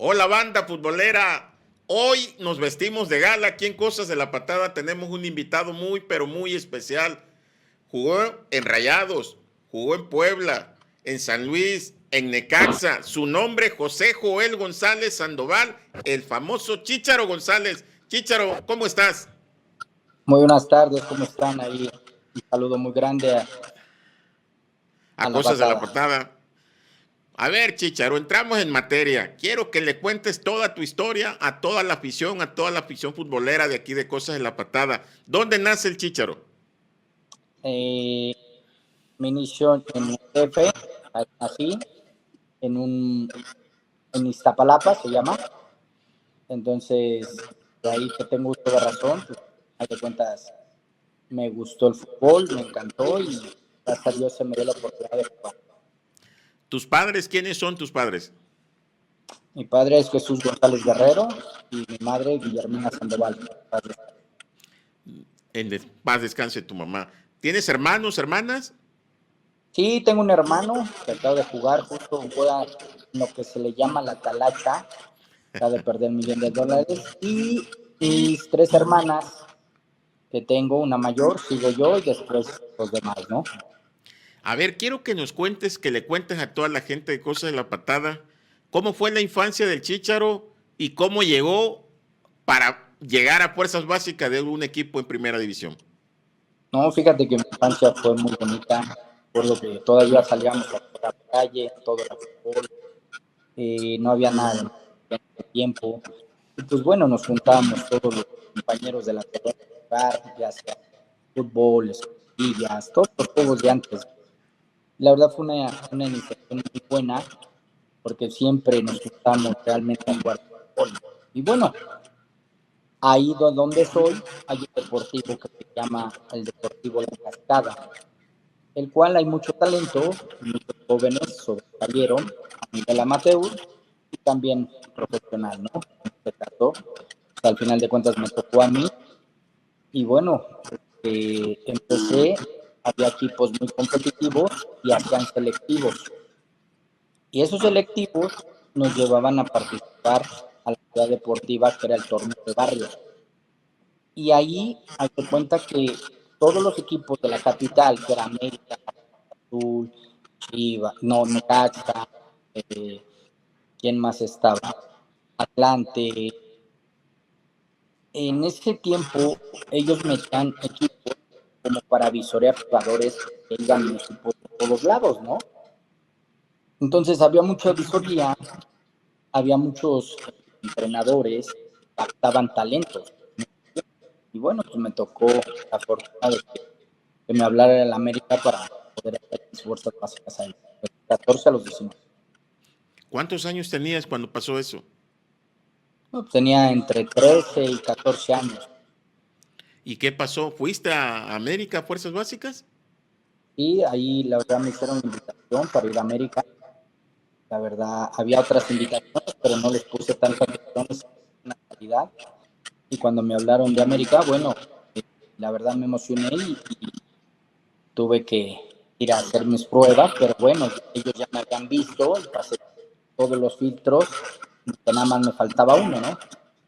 Hola banda futbolera, hoy nos vestimos de gala aquí en Cosas de la Patada, tenemos un invitado muy pero muy especial. Jugó en Rayados, jugó en Puebla, en San Luis, en Necaxa. Su nombre José Joel González Sandoval, el famoso Chícharo González. Chícharo, ¿cómo estás? Muy buenas tardes, ¿cómo están ahí? Un saludo muy grande A a la Cosas de la patada. Patada. A ver, Chícharo, entramos en materia. Quiero que le cuentes toda tu historia a toda la afición futbolera de aquí de Cosas de la Patada. ¿Dónde nace el Chícharo? Eh, Me inició en F, así, en en Iztapalapa se llama. Entonces, de ahí que tengo uso de razón, pues, a de cuentas, me gustó el fútbol, me encantó y gracias a Dios se me dio la oportunidad de jugar. ¿Tus padres? ¿Quiénes son tus padres? Mi padre es Jesús González Guerrero y mi madre Guillermina Sandoval. En paz descanse tu mamá. ¿Tienes hermanos, hermanas? Sí, tengo un hermano que acaba de jugar, justo juega en lo que se le llama la talacha, acaba de perder $1,000,000. Y mis tres hermanas que tengo, una mayor, sigo yo y después los demás, ¿no? A ver, quiero que nos cuentes, que le cuentes a toda la gente de Cosas de la Patada, cómo fue la infancia del Chícharo y cómo llegó para llegar a fuerzas básicas de un equipo en primera división. No, fíjate que mi infancia fue muy bonita, por lo que todavía salíamos a la calle, todo era fútbol, no había nada en ese tiempo. Y pues bueno, nos juntábamos todos los compañeros de la carrera a jugar, ya sea fútbol, escondillas, todos los juegos de antes. La verdad fue una iniciación muy buena porque siempre nos gustamos realmente a jugar fútbol. Y bueno, ahí donde soy hay un deportivo que se llama el Deportivo La Cascada, el cual hay mucho talento, muchos jóvenes sobresalieron a nivel amateur y también profesional, ¿no? En este caso, al final de cuentas me tocó a mí y bueno, empecé, había equipos muy competitivos y hacían selectivos. Y esos selectivos nos llevaban a participar a la ciudad deportiva que era el torneo de barrio. Y ahí hay que cuenta que todos los equipos de la capital, que era América, Azul, Chivas, no, Necaxa, ¿quién más estaba? Atlante. En ese tiempo ellos metían equipos como para visorear jugadores que iban equipos de todos lados, ¿no? Entonces había mucha visoría, había muchos entrenadores que captaban talentos. Y bueno, pues me tocó la fortuna de que me hablara el América para poder hacer mis fuerzas básicas ahí, de 14 a los 19. ¿Cuántos años tenías cuando pasó eso? No, pues tenía entre 13 y 14 años. ¿Y qué pasó? ¿Fuiste a América a fuerzas básicas? Y ahí la verdad me hicieron invitación para ir a América. La verdad, había otras invitaciones, pero no les puse tanta atención, una calidad. Y cuando me hablaron de América, bueno, la verdad me emocioné y tuve que ir a hacer mis pruebas, pero bueno, ellos ya me habían visto y pasé todos los filtros, que nada más me faltaba uno, ¿no?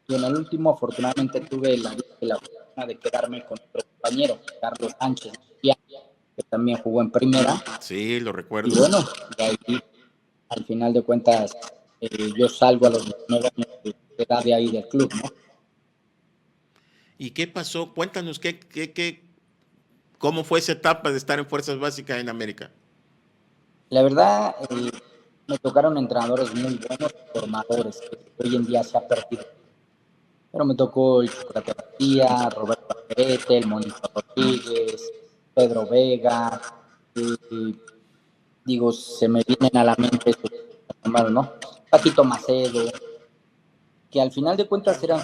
Y en el último, afortunadamente, tuve la fortuna de quedarme con otro compañero, Carlos Sánchez, que también jugó en primera. Sí, lo Y recuerdo. bueno, de ahí, al final de cuentas, yo salgo a los 19 años de edad de ahí del club, ¿no? ¿Y qué pasó? Cuéntanos cómo fue esa etapa de estar en fuerzas básicas en América. La verdad, me tocaron entrenadores muy buenos, formadores, que hoy en día se ha perdido. Pero me tocó el Chocolate García, Roberto Alderete, el Monito Rodríguez, Pedro Vega, y, digo, se me vienen a la mente estos hermanos, ¿no? Paquito Macedo, que al final de cuentas eran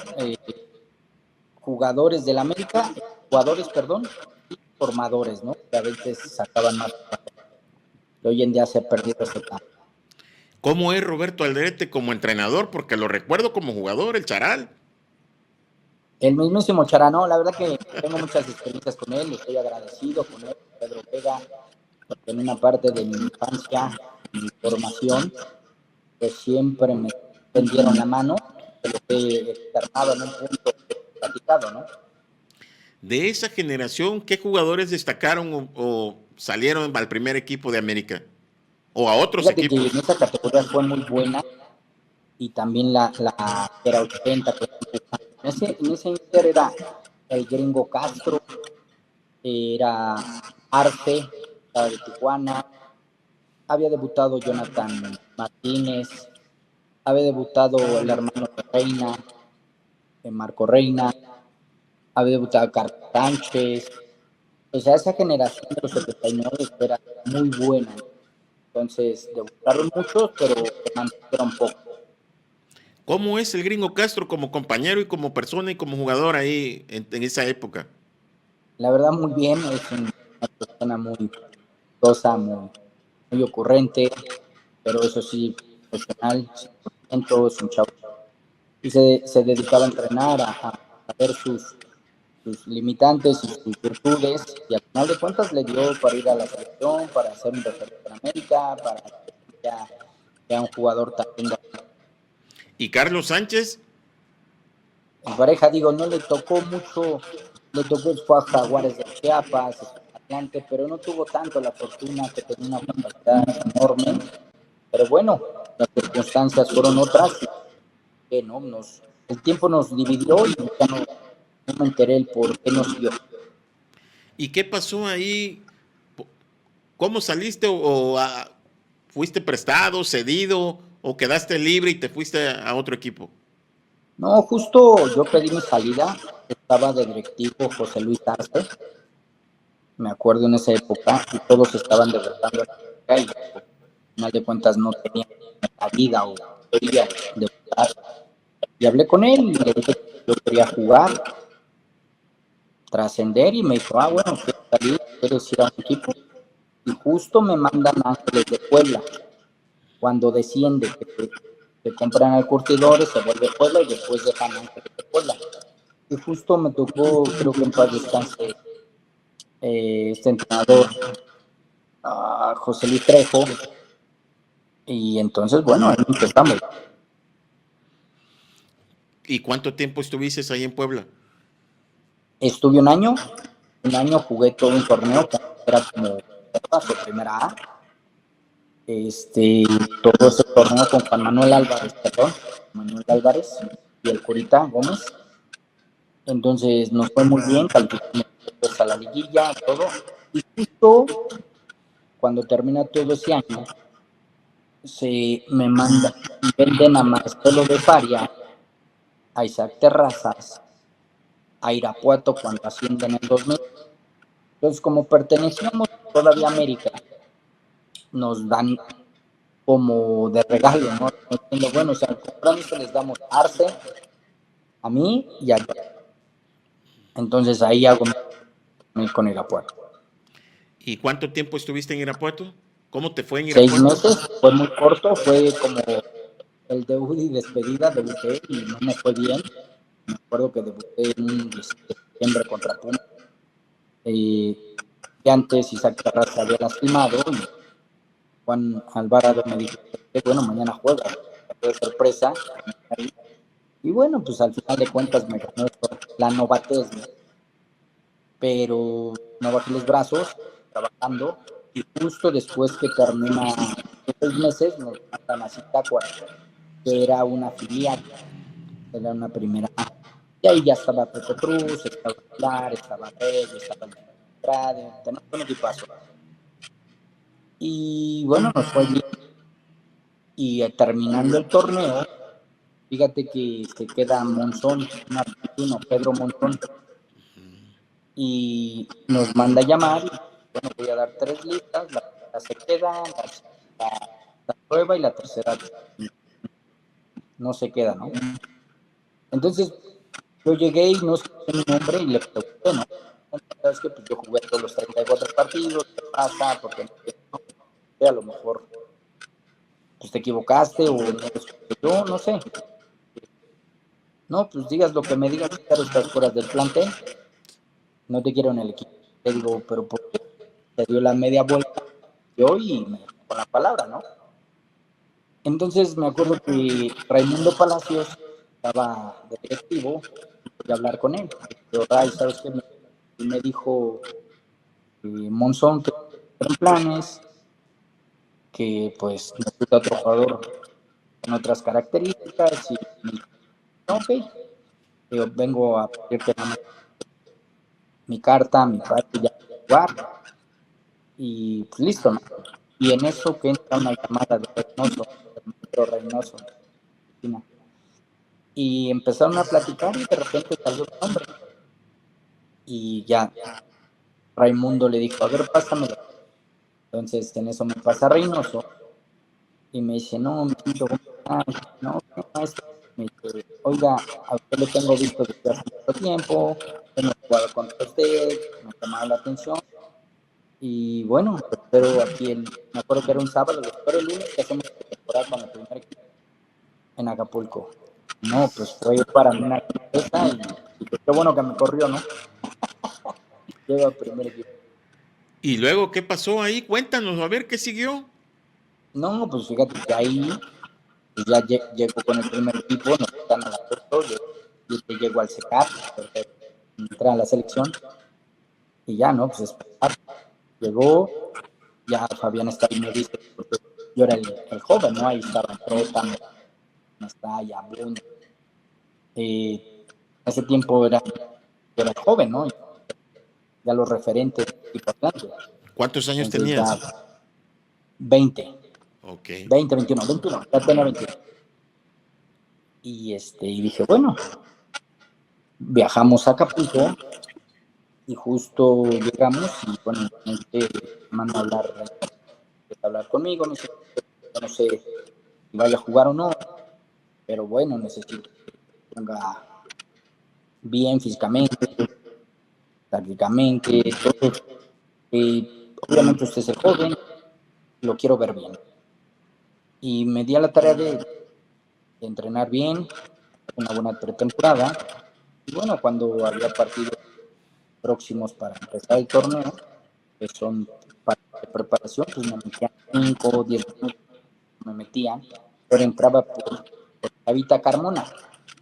jugadores del América, jugadores, perdón, y formadores, ¿no? Que a veces sacaban más. Que hoy en día se ha perdido ese etapa. ¿Cómo es Roberto Alderete como entrenador? Porque lo recuerdo como jugador, el Charal. El mismísimo Charano, la verdad que tengo muchas experiencias con él, estoy agradecido con él, Pedro Vega, porque en una parte de mi infancia, mi formación, pues siempre me tendieron la mano, se lo he externado en un punto platicado, ¿no? De esa generación, ¿qué jugadores destacaron o salieron al primer equipo de América? ¿O a otros Fíjate que equipos? en esa categoría fue muy buena y también la era 80. En ese Inter era el Gringo Castro, era Arce, estaba de Tijuana, había debutado Jonathan Martínez, había debutado el hermano de Reina, Marco Reina, había debutado Carlos Sánchez. O sea, esa generación de los 79 era muy buena. Entonces, debutaron muchos, pero se mantuvieron poco. ¿Cómo es el Gringo Castro como compañero y como persona y como jugador ahí en esa época? La verdad, muy bien. Es una persona muy chistosa, muy ocurrente, pero eso sí, profesional, 100%, es un chavo. Y se dedicaba a entrenar, a ver sus limitantes y sus virtudes, y al final de cuentas le dio para ir a la selección, para ser un referente en América, para que sea un jugador también. ¿Y Carlos Sánchez? En pareja, digo, no le tocó mucho, le tocó fue a Jaguares de Chiapas, Atlante, pero no tuvo tanto la fortuna, que tenía una capacidad enorme. Pero bueno, las circunstancias fueron otras, y que no, el tiempo nos dividió y ya no me enteré el por qué nos dio. ¿Y qué pasó ahí? ¿Cómo saliste fuiste prestado, cedido o quedaste libre y te fuiste a otro equipo? No, justo yo pedí mi salida, estaba de directivo José Luis Arce, me acuerdo en esa época, y todos estaban debutando y al final de cuentas no tenían la vida o quería debutar. Y hablé con él y le dije que yo quería jugar, trascender, y me dijo, bueno, ¿quieres salir? ¿Quieres ir a un equipo? Y justo me mandan Ángeles de Puebla, cuando desciende, que compran al curtidor, se vuelve Puebla y después dejan Ángeles de Puebla. Y justo me tocó, creo que en paz descanse, este entrenador, José Luis Trejo, y entonces, bueno, ahí empezamos. ¿Y cuánto tiempo estuviste ahí en Puebla? Estuve un año jugué todo un torneo que era como primera A, todo ese torneo con Juan Manuel Álvarez, perdón, Manuel Álvarez y el Curita Gómez. Entonces nos fue muy bien, calificamos a la liguilla, todo. Y justo cuando termina todo ese año, se me manda, venden a Marcelo de Faria, a Isaac Terrazas, a Irapuato cuando ascienden en 2000. Entonces, como pertenecíamos todavía a América, nos dan como de regalo, ¿no? Bueno, o sea, al compromiso les damos Arce, a mí y a él. Entonces ahí hago con Irapuato. ¿Y cuánto tiempo estuviste en Irapuato? ¿Cómo te fue en 6 Irapuato? meses, fue muy corto, fue como el debut y despedida, debuté y no me fue bien. Me acuerdo que debuté en un 17 de septiembre contra Pumas. Y antes Isaac Terraza había lastimado y Juan Alvarado me dijo, bueno, mañana juega, fue sorpresa. Y bueno, pues al final de cuentas me ganó la novatez, ¿no? Pero no bajé los brazos, trabajando, y justo después que termina 6 meses nos mandan a Zitácuaro, que era una filial, era una primera. Y ahí ya estaba Pepe Cruz, estaba Pilar, estaba Reyes, estaba Andrade, tenemos un equipazo. Y bueno, nos fue bien. Y terminando el torneo, fíjate que se queda Monzón, un argentino, Pedro Monzón, y nos manda a llamar. Y, bueno, voy a dar 3 listas, la primera se queda, la prueba, y la tercera no se queda, ¿no? Entonces yo llegué y no sé mi nombre y le pregunté, ¿no? ¿Sabes qué? Pues yo jugué todos los 34 partidos, ¿qué pasa? Porque no, a lo mejor pues te equivocaste o no, yo no sé. No, pues digas lo que me digas, claro, estás fuera del plantel, no te quiero en el equipo. Te digo, pero ¿por qué? Te dio la media vuelta yo y me dejó con la palabra, ¿no? Entonces me acuerdo que Raimundo Palacios estaba de directivo y quería hablar con él. Pero Ray, ¿sabes qué? Me dijo Monzón que eran planes, que pues necesita otro jugador con otras características y me dijo, "No, ok, yo vengo a pedirte mi carta, mi parte ya jugar y pues listo, ¿no?". Y en eso que entra una llamada de Reynoso, del maestro Reynoso, y empezaron a platicar y de repente salió el nombre y ya Raimundo le dijo, a ver, pásamelo. Entonces en eso me pasa Reynoso y me dice, no, me siento mal, no, maestro. Me dice, oiga, a usted lo tengo visto desde hace mucho tiempo, hemos jugado contra usted, me ha llamado la atención. Y bueno, espero aquí, me acuerdo que era un sábado, espero el lunes que hacemos temporada con el primer equipo en Acapulco. No, pues fue para mí una sorpresa y pues qué bueno que me corrió, ¿no? Llego al primer equipo. ¿Y luego qué pasó ahí? Cuéntanos, a ver qué siguió. No, pues fíjate que ahí pues ya llego con el primer equipo, nos están a la foto, yo llego al CECAP, entré a la selección y ya, ¿no? Pues esperar. Llegó, ya Fabián está ahí, me dice, porque yo era el joven, ¿no? Ahí estaba Trota, Mestalla, Bruno. Ese tiempo era joven, ¿no? Ya los referentes tipo Atlante. ¿Cuántos años Entonces tenías? ya 20, Ok. 20, 21, ya tenía 21. Y dije, bueno, viajamos a Acapulco y justo llegamos y bueno, me manda a hablar conmigo, me dice, no sé si vaya a jugar o no, pero bueno, necesito que ponga bien físicamente, tácticamente, todo. Obviamente usted es el joven, lo quiero ver bien. Y me di a la tarea de entrenar bien, una buena pretemporada. Y bueno, cuando había partidos próximos para empezar el torneo, que son para de preparación, pues me metían 5 o 10 minutos, me metían, pero entraba por Javita Carmona,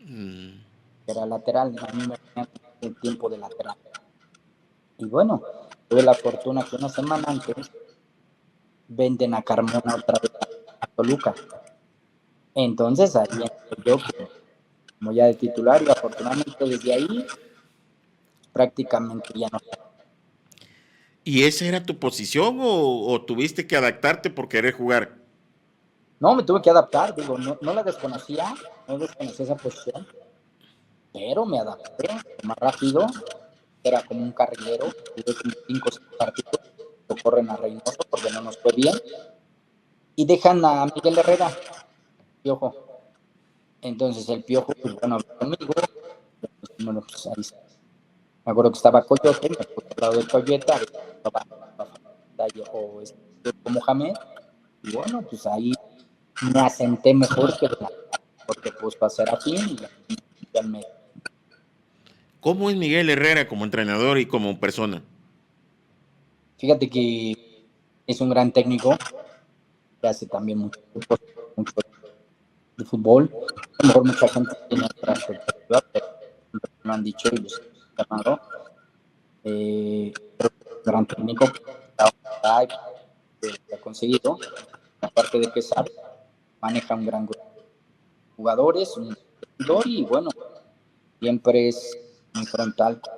Mm. que era lateral, a mí me ponían el tiempo de lateral. Y bueno, tuve la fortuna que una semana antes venden a Carmona otra vez a Toluca. Entonces ahí entré yo como ya de titular y afortunadamente desde ahí prácticamente ya no. ¿Y esa era tu posición o tuviste que adaptarte por querer jugar? No, me tuve que adaptar, digo, no la desconocía, no desconocía esa posición, pero me adapté más rápido, era como un carrilero, tuve como 5 o 6 partidos, lo corren a Reynoso porque no nos fue bien, y dejan a Miguel Herrera, Piojo. Entonces el Piojo, pues bueno, habló conmigo, bueno, pues ahí me acuerdo que estaba Coyote, me puse al lado de Coyeta, o Mohamed, y bueno, pues ahí me asenté mejor que la, porque pues pasar a fin y ya me. ¿Cómo es Miguel Herrera como entrenador y como persona? Fíjate que es un gran técnico, que hace también mucho de fútbol. A lo mejor mucha gente tiene otras expectativas, pero lo han dicho y los han llamado. Gran técnico que ha conseguido, aparte de que sabe, maneja un gran grupo de jugadores, un jugador y bueno, siempre es muy frontal con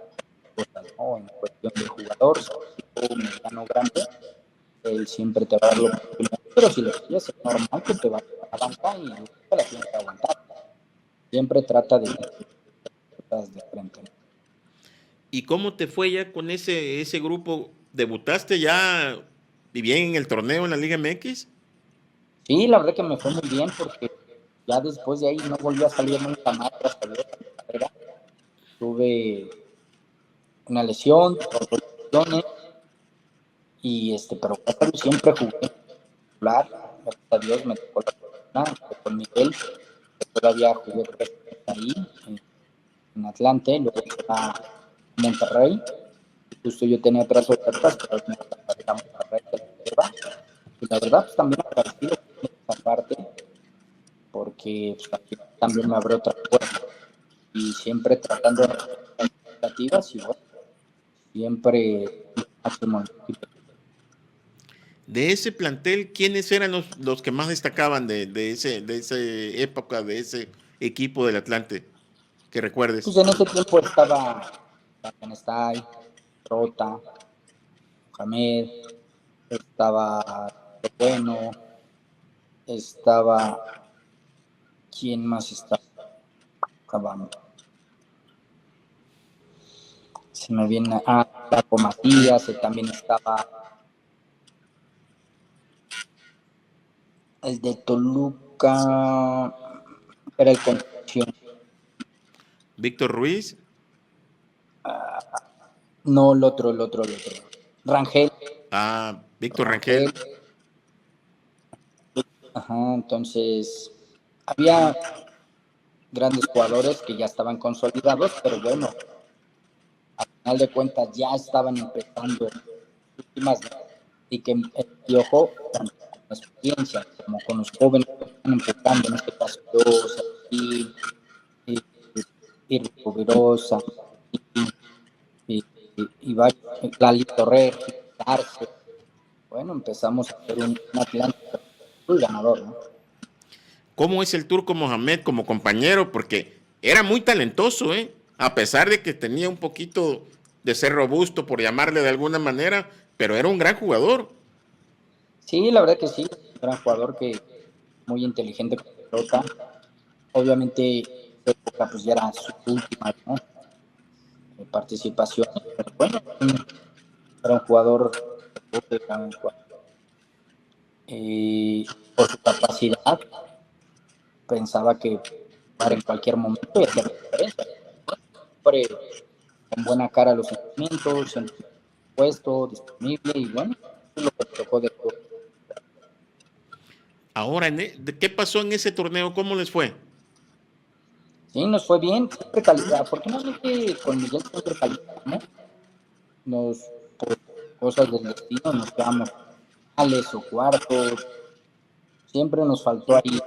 cosas, ¿no? En cuestión de jugador, tipo mediano grande, él siempre te va a dar la oportunidad, pero si lo quieres es normal que te va a aguantar y te la tienes que aguantar. Siempre trata de frente. ¿Y cómo te fue ya con ese grupo? ¿Debutaste ya y bien en el torneo en la Liga MX? Sí, la verdad que me fue muy bien porque ya después de ahí no volví a salir nunca más tras la carrera. Tuve una lesión, otras lesiones, pero siempre jugué titular, gracias a Dios me tocó la fortuna, con Miguel, que todavía jugué 3 años ahí en Atlante, luego a Monterrey, justo yo tenía otras ofertas, pero me Monterrey y la verdad pues también agradecido esa parte, porque pues, aquí también me abrió otra puerta y siempre tratando de resolver las expectativas y bueno, siempre máximo. De ese plantel, ¿quiénes eran los que más destacaban de esa época, de ese equipo del Atlante? Que recuerdes. Pues en ese tiempo estaba Stay, Rota, Mohamed, estaba Bueno, estaba, ¿quién más estaba? Se me viene, Paco Matías, también estaba el de Toluca, era el Concepción. Víctor Ruiz. No, el otro. Rangel. Víctor Rangel. Ajá, entonces había grandes jugadores que ya estaban consolidados, pero bueno, al final de cuentas ya estaban empezando últimas y que el Piojo, tanto con la experiencia como con los jóvenes que están empezando, en este caso yo, y Rubirosa, y Lalito Rey, Arce. Bueno, empezamos a hacer un Atlántico muy ganador, ¿no? ¿Cómo es el Turco Mohamed como compañero? Porque era muy talentoso, ¿eh? A pesar de que tenía un poquito de ser robusto, por llamarle de alguna manera, pero era un gran jugador. Sí, la verdad que sí, era un jugador que muy inteligente con la pelota. Obviamente, esta época pues ya era su última, ¿no? Participación, pero bueno, era un jugador, por su capacidad, pensaba que para en cualquier momento y hacer diferencia. Siempre con buena cara a los entrenamientos, siempre puesto, disponible y bueno, es lo que tocó de todo. Ahora, ¿qué pasó en ese torneo? ¿Cómo les fue? Sí, nos fue bien, siempre calidad. Afortunadamente con Miguel siempre calificamos. Por cosas del destino, nos quedamos finales o cuartos. Siempre nos faltó ahí,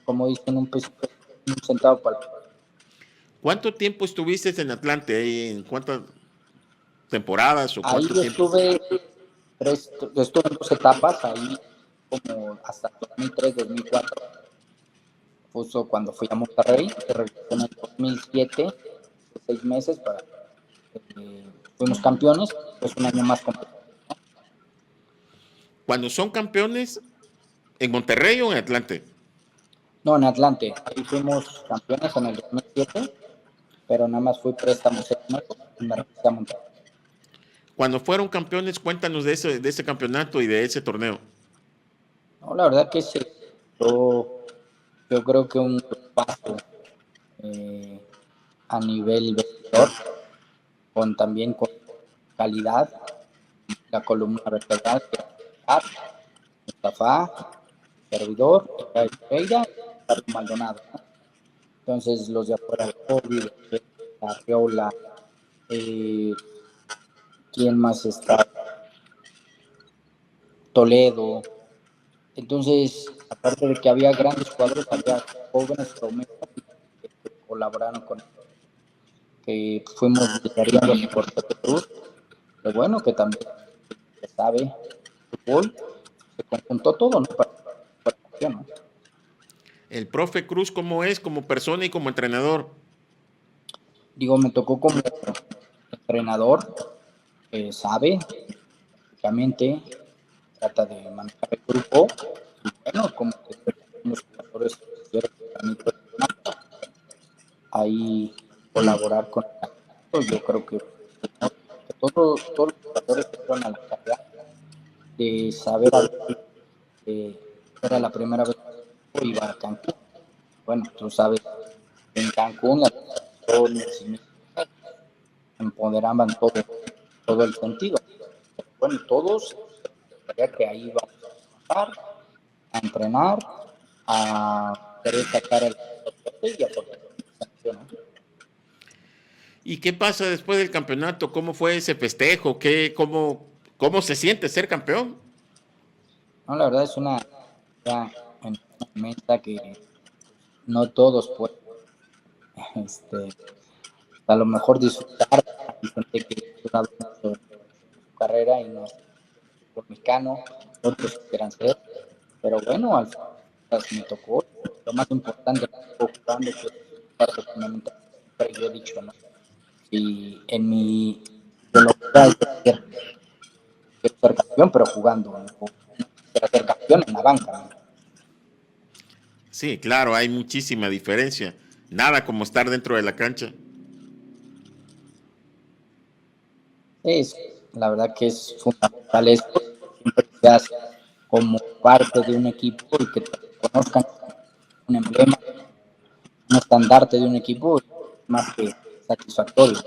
como dicen, un pesito, un centavo para el... ¿Cuánto tiempo estuviste en Atlante? ¿En cuántas temporadas o Ahí cuánto yo tiempo? estuve en 2 etapas, ahí como hasta 2003-2004. Justo cuando fui a Monterrey, que regresé en el 2007, 6 meses fuimos campeones, pues un año más completo. Cuando son campeones, ¿en Monterrey o en Atlante? No, en Atlante, ahí fuimos campeones en el 2007, pero nada más fui préstamo 6 meses y me regresé a Monterrey. Cuando fueron campeones, cuéntanos de ese campeonato y de ese torneo. No, la verdad que sí, yo creo que un paso a nivel vestidor, también con calidad, la columna vertebral, Mustafa, servidor, Pereira y Carlos Maldonado, ¿no? Entonces los de afuera de Kobe, Arriola, ¿quién más está? Toledo. Entonces, aparte de que había grandes jugadores, había jóvenes promesas que colaboraron con él, que fuimos liderando por Cruz, pero bueno, que también se sabe fútbol, se conjuntó todo, ¿no? ¿No? El profe Cruz, ¿cómo es como persona y como entrenador? Digo, me tocó como entrenador, sabe, prácticamente, trata de manejar el grupo, y bueno, como que los jugadores ahí colaborar con el, yo creo que todos los jugadores fueron a la carrera de saber que era la primera vez que iba a Cancún. Bueno, tú sabes, en Cancún las empoderaban todo el sentido. Bueno, todos sabía que ahí iban a trabajar, a entrenar, a querer sacar el y a ¿no? ¿Y qué pasa después del campeonato? ¿Cómo fue ese festejo? ¿Cómo se siente ser campeón? No, la verdad es una meta que no todos pueden, a lo mejor disfrutar. Hay gente que ha durado mucho su carrera y no es por mexicano, otros quieran ser, pero bueno, al final me tocó. Lo más importante jugando que parte fundamental, siempre yo he dicho, ¿no? Si en mi ideología es decir, quiero ser campeón, pero jugando, ¿no? Quiero ser campeón en la banca, ¿no? Sí, claro, hay muchísima diferencia. Nada como estar dentro de la cancha. Es, la verdad que es fundamental esto, siempre que seas como parte de un equipo y que te conozcan como un emblema, un estandarte de un equipo, más que satisfactorio.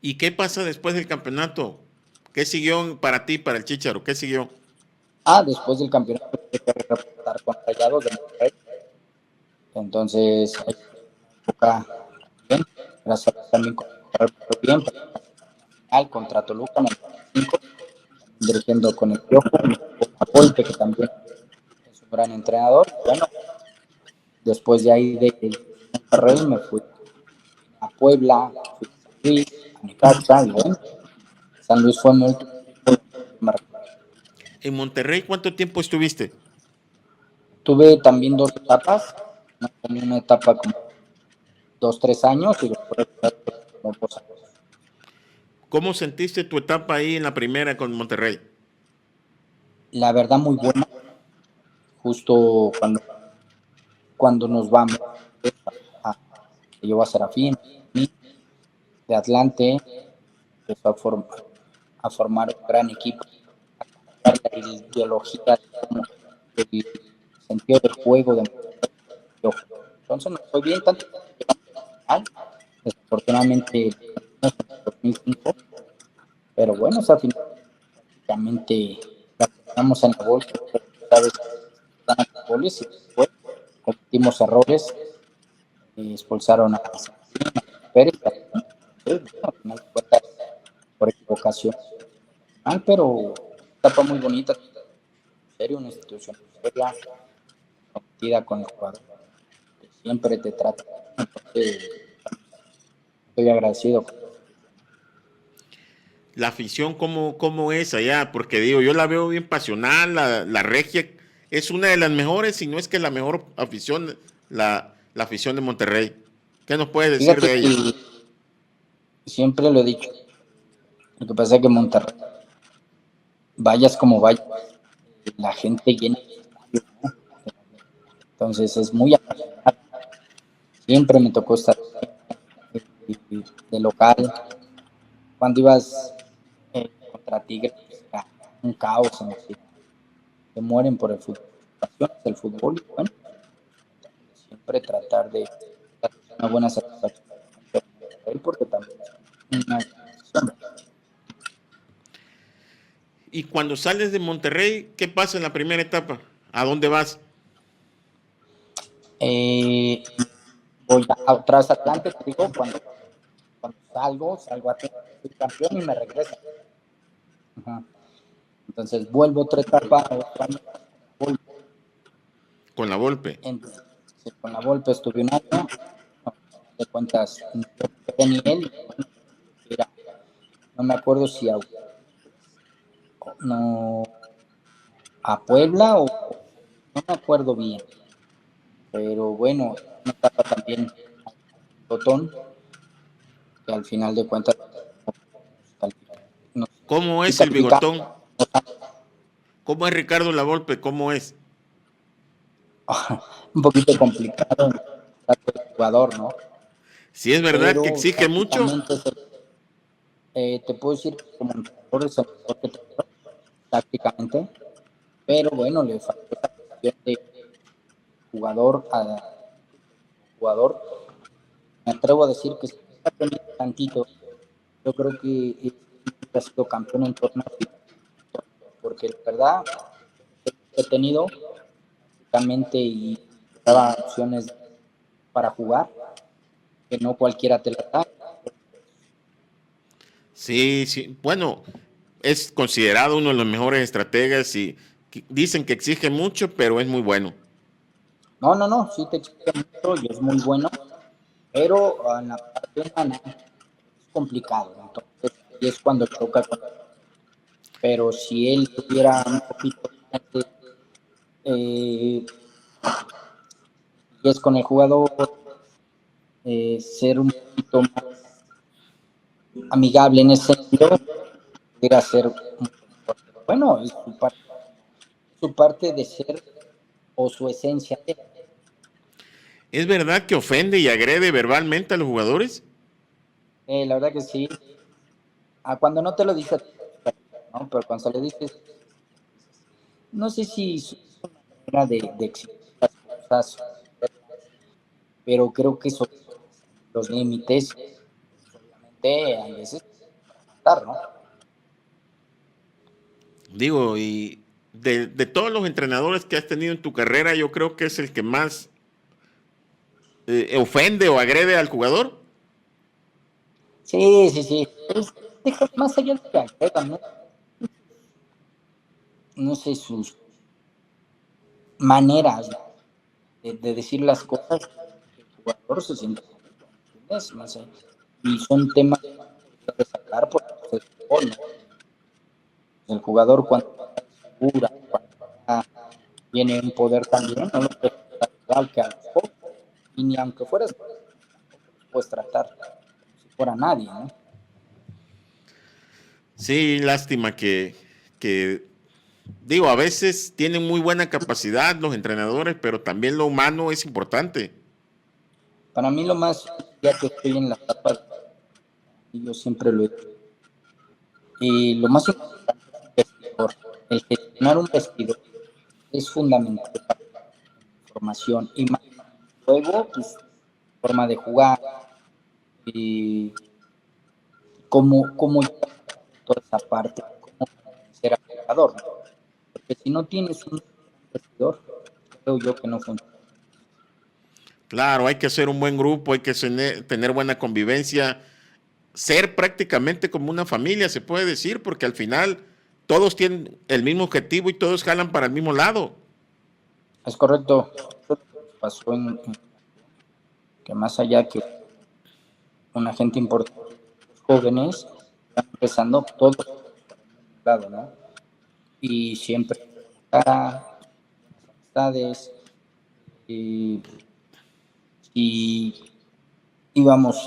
¿Y qué pasa después del campeonato? ¿Qué siguió para ti, para el Chícharo? ¿Qué siguió? Después del campeonato tuve que reportar con Rayados de Monterrey, entonces ahí época bien, gracias a Dios también con bien, final contra Toluca en el 5, dirigiendo con el Piojo, con Apolte, que también es un gran entrenador. Bueno, después de ahí de Monterrey me fui a Puebla, fui a San Luis, a Necaxa, y bueno, San Luis fue mi último equipo. ¿En Monterrey cuánto tiempo estuviste? Tuve también dos etapas, una etapa como 2, 3 años y después como 2 años. ¿Cómo sentiste tu etapa ahí en la primera con Monterrey? La verdad muy buena, justo cuando nos vamos a, llevó a Serafín, de Atlante, empezó a formar un gran equipo, a la ideología, el sentido del juego de entonces nos fue bien tanto final, desafortunadamente en el 2005, pero bueno, esa final prácticamente la ganamos en la bolsa, sabes, ganan goles y después cometimos errores, expulsaron a Pérez, al final de cuentas por equivocación, pero etapa muy bonita, en serio, una institución seria, comprometida con el jugador, que siempre te trata, entonces estoy agradecido. La afición, ¿cómo es allá? Porque digo, yo la veo bien pasional, la regia es una de las mejores, si no es que la mejor afición, la afición de Monterrey. ¿Qué nos puedes decir Fíjate de ella? que siempre lo he dicho, lo que pasa es que Monterrey, vayas como vayas, la gente llena el estadio, ¿no? Entonces es muy apasionante. Siempre me tocó estar de local. Cuando ibas contra Tigres, era un caos en la ciudad. Se mueren por el fútbol. Pasiones del fútbol y bueno, siempre tratar de dar una buena satisfacción porque también es una institución. Y cuando sales de Monterrey, ¿qué pasa en la primera etapa? ¿A dónde vas? Eh, Voy a otras Atlante, te digo, cuando salgo a soy campeón y me regreso. Ajá. Entonces vuelvo otra etapa, otro año, Con la Volpe. con la Volpe estuve un año, no, de cuentas, no quedé ni él, bueno, mira, no me acuerdo si no, a Puebla o no me acuerdo bien, pero bueno, una etapa también botón que al final de cuentas nos ¿Cómo sí es el calificamos. bigotón? ¿Cómo es Ricardo La Volpe? ¿Cómo es? Un poquito complicado en el jugador, ¿no? Si es verdad que Pero exige mucho, tácticamente te puedo decir que como entrenador es el mejor que tengo, tácticamente, pero bueno, le faltó esa cuestión de jugador a jugador. Me atrevo a decir que si está teniendo tantito, yo creo que ha sido campeón en torneos, porque la verdad he tenido prácticamente y daba opciones para jugar, que no cualquiera te la da. sí, sí. Bueno, es considerado uno de los mejores estrategas y dicen que exige mucho, pero es muy bueno. No, sí te explica mucho y es muy bueno, pero en la parte humana es complicado, entonces ahí es cuando choca con. Pero si él tuviera un poquito más de y es con el jugador, ser un poquito más amigable en ese sentido, pudiera ser bueno, es su parte de ser o su esencia. ¿Es verdad que ofende y agrede verbalmente a los jugadores? La verdad que sí, cuando no te lo dice, ¿no? Pero cuando se lo dices, no sé si es una manera de exigir las cosas, pero creo que son los límites, obviamente, hay veces, ¿no? Digo, y de todos los entrenadores que has tenido en tu carrera, yo creo que es el que más ofende o agrede al jugador. Sí. Más allá de que agregan, ¿no? No sé, sus maneras de decir las cosas, el jugador se siente, ¿entiendes? No sé. Y son temas que sacar por el fútbol, ¿no? El jugador cuando está segura, cuando tiene un poder también, no lo puedes tratar igual que a los pocos. Y ni aunque fueras, puedes tratar como si fuera nadie, ¿no? Sí, lástima que, digo, a veces tienen muy buena capacidad los entrenadores, pero también lo humano es importante. Para mí lo más, ya que estoy en la etapa, y yo siempre lo he dicho, y lo más importante es un vestidor. El gestionar un vestidor es fundamental para la formación y más luego, pues, forma de jugar y cómo toda esa parte, cómo ser jugador, ¿no? Porque si no tienes un vestidor, creo yo que no funciona. Claro, hay que ser un buen grupo, hay que tener buena convivencia, ser prácticamente como una familia, se puede decir, porque al final todos tienen el mismo objetivo y todos jalan para el mismo lado. Es correcto. Pasó que más allá que una gente importante, los jóvenes están empezando todos por el mismo lado, ¿no? Y siempre buenas amistades, y, y íbamos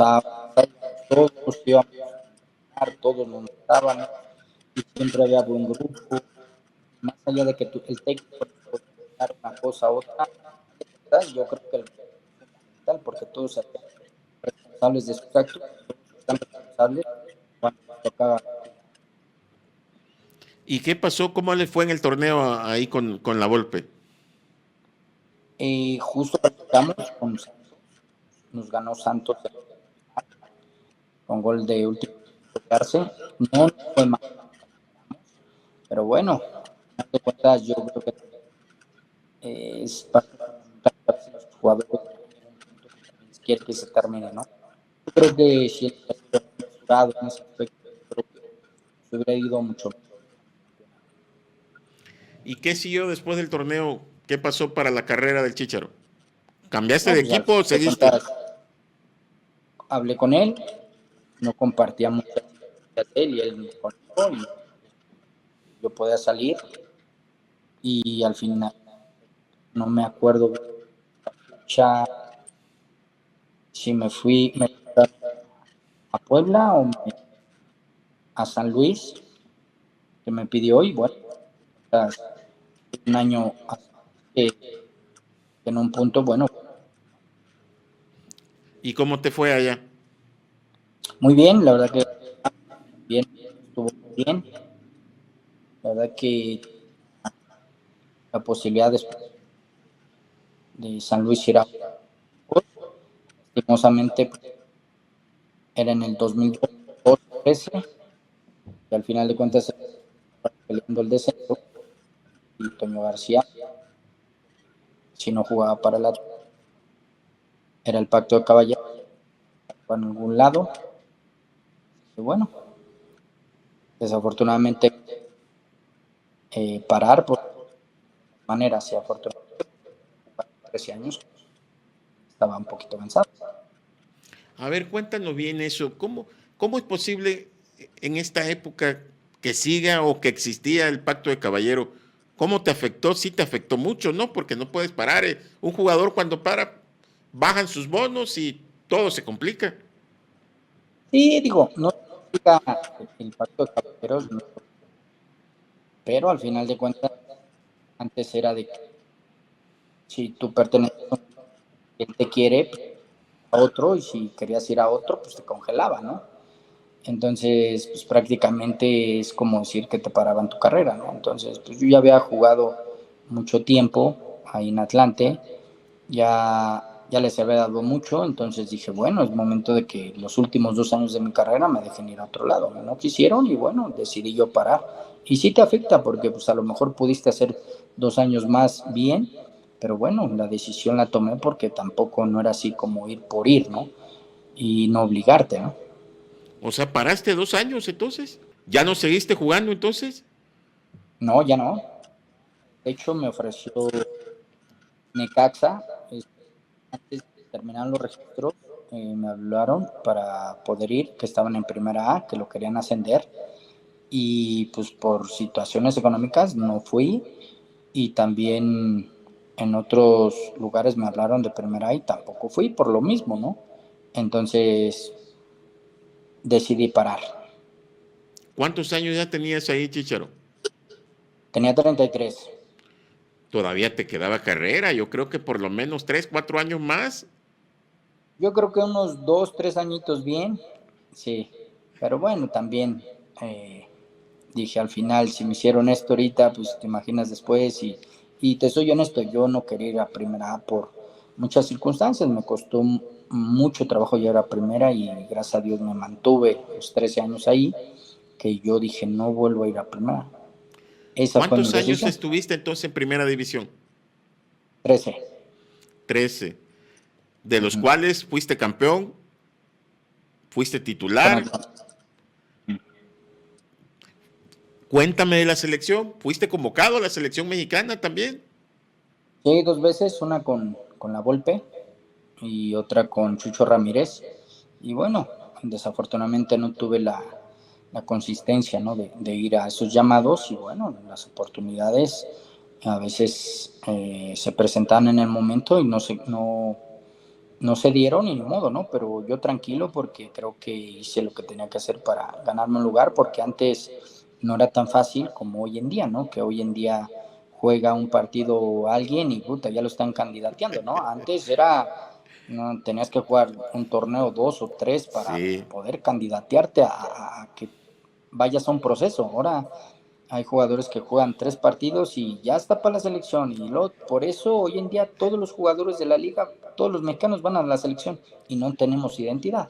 todos nos mataban, y siempre había buen grupo, más allá de que el técnico puede dar una cosa a otra, yo creo que el es fundamental porque todos son responsables de sus actos, todos están responsables cuando les tocaba. ¿Y qué pasó? ¿Cómo le fue en el torneo ahí con la Volpe? Justo platicamos con Santos, nos ganó Santos con gol de último no fue mal, pero bueno, de cuentas yo creo que es parte fundamental para los jugadores tener un punto que también quiere que se termine, ¿no? Yo creo que si él hubiera sido mesurado en ese aspecto, creo que se hubiera ido mucho mejor. ¿Y qué siguió después del torneo? ¿Qué pasó para la carrera del Chicharo? ¿Cambiaste No, de pues al equipo final o de seguiste? cuentas hablé con él, no compartía muchas de él y él conmigo y yo podía salir y al final no me acuerdo ya si me fui a Puebla o a San Luis que me pidió y bueno, un año que en un punto, bueno, ¿Y cómo te fue allá? muy bien, la verdad que bien, estuvo bien, la verdad que la posibilidad de San Luis era, lastimosamente, era en el 2013 y al final de cuentas peleando el descenso y Toño García, si no jugaba para la era el pacto de caballeros en algún lado, y bueno, desafortunadamente parar por manera, sí, afortunadamente. 13 años, estaba un poquito cansado. A ver, cuéntanos bien eso. ¿Cómo es posible en esta época que siga o que existía el pacto de caballero? ¿Cómo te afectó? Sí te afectó mucho, ¿no? Porque no puedes parar. Un jugador cuando para, bajan sus bonos y todo se complica. Sí, digo, no significa el pacto de caballeros, no, pero al final de cuentas, antes era de que si tú perteneces a él te quiere pues, a otro, y si querías ir a otro, pues te congelaba, ¿no? Entonces, pues prácticamente es como decir que te paraban tu carrera, ¿no? Entonces, pues yo ya había jugado mucho tiempo ahí en Atlante, ya les había dado mucho, entonces dije, bueno, es momento de que los últimos 2 años de mi carrera me dejen ir a otro lado, ¿no? No quisieron y bueno, decidí yo parar. Y sí te afecta porque pues a lo mejor pudiste hacer 2 años más bien, pero bueno, la decisión la tomé porque tampoco no era así como ir por ir, ¿no? Y no obligarte, ¿no? O sea, paraste 2 años entonces. ¿Ya no seguiste jugando entonces? No, ya no. De hecho, me ofreció Necaxa, antes de terminar los registros, me hablaron para poder ir, que estaban en primera A, que lo querían ascender, y pues por situaciones económicas no fui, y también en otros lugares me hablaron de primera A y tampoco fui por lo mismo, ¿no? Entonces decidí parar. ¿Cuántos años ya tenías ahí, Chicharo? Tenía 33. Todavía te quedaba carrera. Yo creo que por lo menos 3, 4 años más. Yo creo que unos 2, 3 añitos bien, sí, pero bueno, también dije al final, si me hicieron esto ahorita, pues te imaginas después, y te soy honesto, yo no quería ir a primera A por muchas circunstancias, me costó mucho trabajo llegar a primera y gracias a Dios me mantuve los 13 años ahí, que yo dije no vuelvo a ir a primera. Esa fue mi ¿Cuántos años decisión. estuviste entonces en primera división? 13. 13. De los Uh-huh. cuales fuiste campeón, fuiste Con titular. Atlante. Cuéntame de la selección. ¿Fuiste convocado a la selección mexicana también? Sí, 2 veces, una con la Volpe y otra con Chucho Ramírez. Y bueno, desafortunadamente no tuve la consistencia, ¿no? de ir a esos llamados, y bueno, las oportunidades a veces se presentan en el momento y no se dieron y ni modo, ¿no? Pero yo tranquilo porque creo que hice lo que tenía que hacer para ganarme un lugar, porque antes no era tan fácil como hoy en día, ¿no? Que hoy en día juega un partido alguien y puta, ya lo están candidateando, ¿no? Antes no, tenías que jugar un torneo, 2 o 3 para Sí, poder candidatearte a que vayas a un proceso. Ahora hay jugadores que juegan 3 partidos y ya está para la selección. Por eso hoy en día todos los jugadores de la liga, todos los mexicanos van a la selección y no tenemos identidad.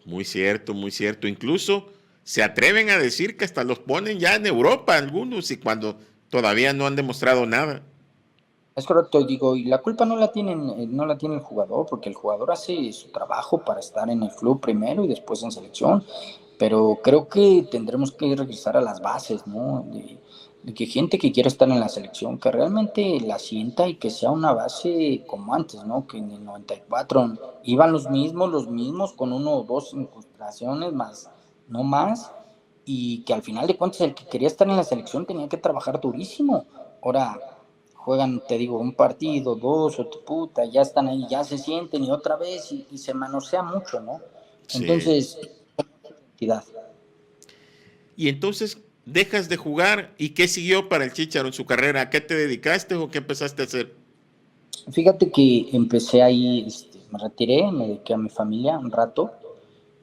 muy cierto, muy cierto. Incluso se atreven a decir que hasta los ponen ya en Europa algunos y cuando todavía no han demostrado nada. Es correcto, digo, y la culpa no la tiene el jugador, porque el jugador hace su trabajo para estar en el club primero y después en selección, pero creo que tendremos que regresar a las bases, ¿no? De que gente que quiera estar en la selección, que realmente la sienta y que sea una base como antes, ¿no? Que en el 94 iban los mismos con 1 o 2 incrustaciones más, no más, y que al final de cuentas el que quería estar en la selección tenía que trabajar durísimo. Ahora juegan, te digo, un partido, dos, o puta, ya están ahí, ya se sienten y otra vez y se manosea mucho, ¿no? Sí. Entonces, identidad. Y entonces dejas de jugar y ¿qué siguió para el Chicharo en su carrera? ¿A qué te dedicaste o qué empezaste a hacer? Fíjate que empecé ahí, me retiré, me dediqué a mi familia un rato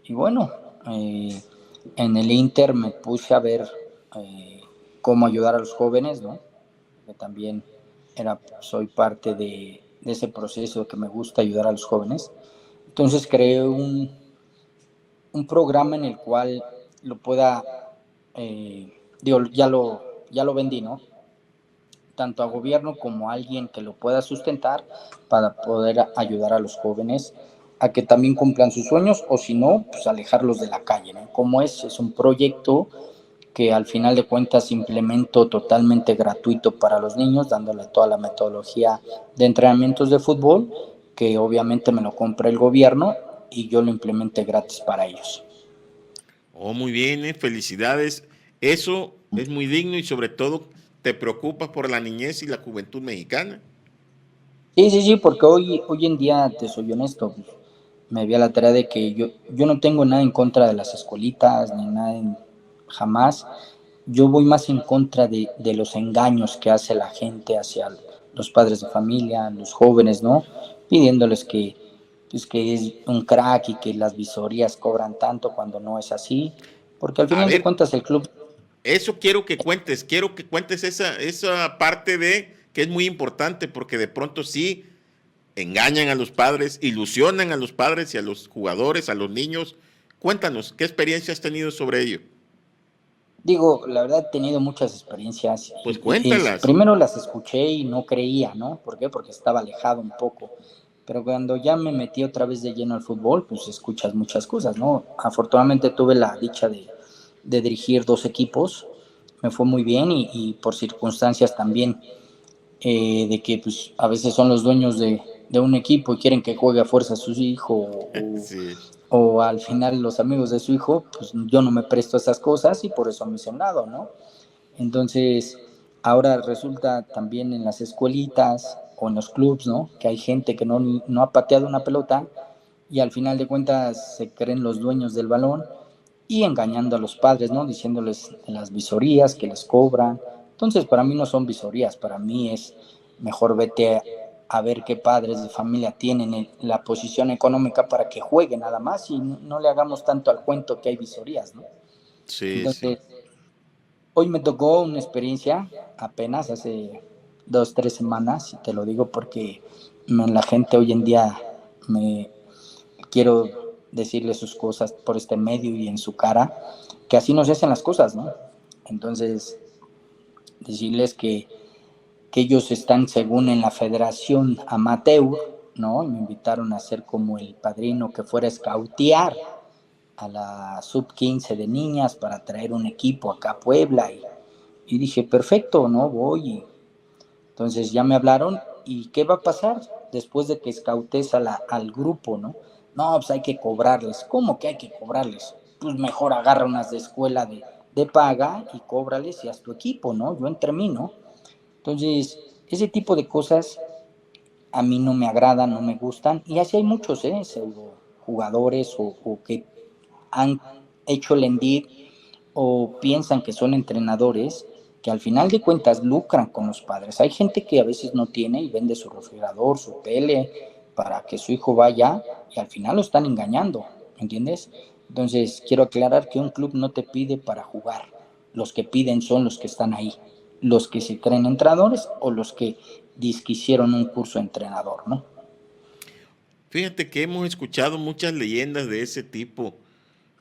y bueno, eh, en el Inter me puse a ver cómo ayudar a los jóvenes, ¿no? Que también soy parte de ese proceso que me gusta ayudar a los jóvenes. Entonces creé un programa en el cual lo pueda, digo, ya lo vendí, ¿no? Tanto a gobierno como a alguien que lo pueda sustentar para poder ayudar a los jóvenes a que también cumplan sus sueños o si no, pues alejarlos de la calle, ¿no? Como es un proyecto que al final de cuentas implemento totalmente gratuito para los niños, dándole toda la metodología de entrenamientos de fútbol, que obviamente me lo compra el gobierno y yo lo implementé gratis para ellos. Oh, muy bien, felicidades. Eso es muy digno y sobre todo te preocupas por la niñez y la juventud mexicana. Sí, sí, sí, porque hoy en día, te soy honesto, me vi a la tarea de que yo no tengo nada en contra de las escuelitas, ni nada jamás. Yo voy más en contra de los engaños que hace la gente hacia los padres de familia, los jóvenes, ¿no? Pidiéndoles pues, que es un crack y que las visorías cobran tanto cuando no es así, porque al A final de ver, cuentas el club. eso quiero que cuentes esa parte de que es muy importante porque de pronto sí engañan a los padres, ilusionan a los padres y a los jugadores, a los niños. Cuéntanos, ¿qué experiencia has tenido sobre ello? Digo, la verdad he tenido muchas experiencias Pues y cuéntalas. primero las escuché y no creía, ¿no? ¿Por qué? Porque estaba alejado un poco. Pero cuando ya me metí otra vez de lleno al fútbol, pues escuchas muchas cosas, ¿no? Afortunadamente tuve la dicha de dirigir 2 equipos, me fue muy bien y por circunstancias también de que pues a veces son los dueños de un equipo y quieren que juegue a fuerza a su hijo Sí. o al final los amigos de su hijo, pues yo no me presto a esas cosas y por eso me hice a un lado, ¿no? Entonces, ahora resulta también en las escuelitas o en los clubs, ¿no? Que hay gente que no ha pateado una pelota y al final de cuentas se creen los dueños del balón y engañando a los padres, ¿no? Diciéndoles las visorías que les cobran. Entonces, para mí no son visorías, para mí es mejor vete a ver qué padres de familia tienen la posición económica para que jueguen nada más y no le hagamos tanto al cuento que hay visorías, ¿no? Sí, sí. Entonces, hoy me tocó una experiencia apenas hace 2, 3 semanas, y te lo digo porque la gente hoy en día me quiero decirle sus cosas por este medio y en su cara, que así no se hacen las cosas, ¿no? Entonces, decirles que ellos están según en la Federación Amateur, ¿no? Y me invitaron a ser como el padrino que fuera a escautear a la sub 15 de niñas para traer un equipo acá a Puebla y dije, perfecto, ¿no? Voy. Entonces ya me hablaron y ¿qué va a pasar después de que escautes al grupo, ¿no? No, pues hay que cobrarles. ¿Cómo que hay que cobrarles? Pues mejor agarra unas de escuela de paga y cóbrales y haz tu equipo, ¿no? Yo entre mí, ¿no? Entonces, ese tipo de cosas a mí no me agradan, no me gustan. Y así hay muchos, pseudo jugadores o que han hecho el Endir o piensan que son entrenadores que al final de cuentas lucran con los padres. Hay gente que a veces no tiene y vende su refrigerador, su tele, para que su hijo vaya y al final lo están engañando, ¿me entiendes? Entonces, quiero aclarar que un club no te pide para jugar. Los que piden son los que están ahí, los que se creen entrenadores o los que hicieron un curso de entrenador, ¿no? Fíjate que hemos escuchado muchas leyendas de ese tipo,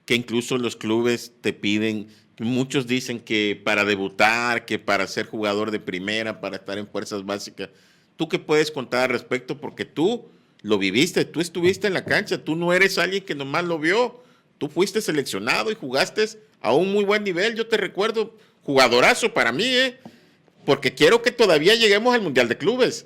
que incluso los clubes te piden, muchos dicen que para debutar, que para ser jugador de primera, para estar en fuerzas básicas. ¿Tú qué puedes contar al respecto? Porque tú lo viviste, tú estuviste en la cancha, tú no eres alguien que nomás lo vio, tú fuiste seleccionado y jugaste a un muy buen nivel, yo te recuerdo, jugadorazo para mí, porque quiero que todavía lleguemos al Mundial de Clubes.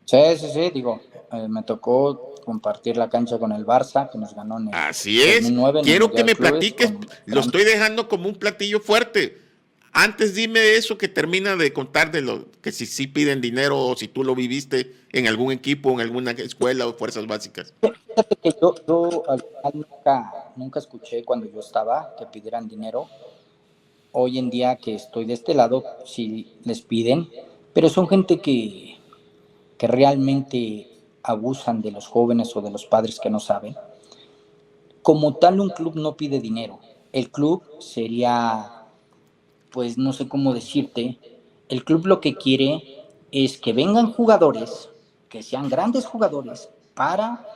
Sí, sí, sí, digo, me tocó compartir la cancha con el Barça, que nos ganó en el Así es. 2009 en el Quiero que Mundial de me Clubes platiques. con Lo gran. estoy dejando como un platillo fuerte. Antes dime eso que termina de contar de lo que si sí piden dinero o si tú lo viviste en algún equipo, en alguna escuela o fuerzas básicas. Fíjate que yo al final nunca escuché cuando yo estaba que pidieran dinero. Hoy en día que estoy de este lado, sí les piden, pero son gente que realmente abusan de los jóvenes o de los padres que no saben. Como tal, un club no pide dinero. El club sería, pues no sé cómo decirte, el club lo que quiere es que vengan jugadores, que sean grandes jugadores, para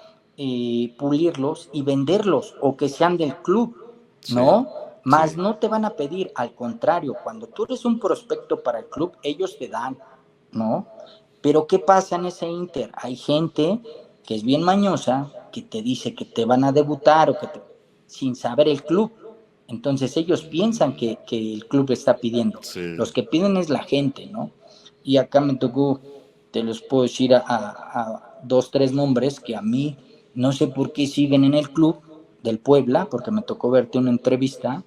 pulirlos y venderlos o que sean del club, Sí, ¿no? Más sí. no te van a pedir, al contrario, cuando tú eres un prospecto para el club, ellos te dan, ¿no? Pero ¿qué pasa en ese Inter? Hay gente que es bien mañosa, que te dice que te van a debutar o que te, sin saber el club. Entonces ellos piensan que el club está pidiendo. Sí. Los que piden es la gente, ¿no? Y acá me tocó, te los puedo decir a dos, tres nombres que a mí no sé por qué siguen en el club del Puebla, porque me tocó verte una entrevista,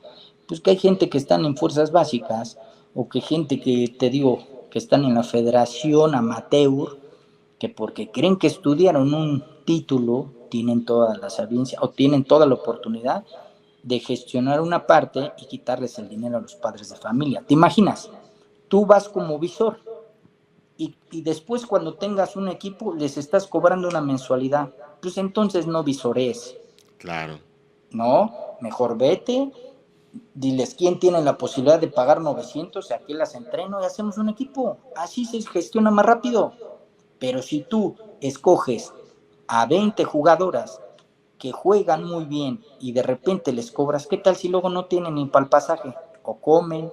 pues que hay gente que están en fuerzas básicas o que gente que, te digo, que están en la federación amateur, que porque creen que estudiaron un título, tienen toda la sabiencia o tienen toda la oportunidad de gestionar una parte y quitarles el dinero a los padres de familia. ¿Te imaginas? Tú vas como visor y después cuando tengas un equipo les estás cobrando una mensualidad. Pues entonces no visorees, Claro. ¿no? Mejor vete, diles quién tiene la posibilidad de pagar 900, aquí las entreno y hacemos un equipo. Así se gestiona más rápido. Pero si tú escoges a 20 jugadoras que juegan muy bien y de repente les cobras, ¿qué tal si luego no tienen ni para el pasaje? O comen,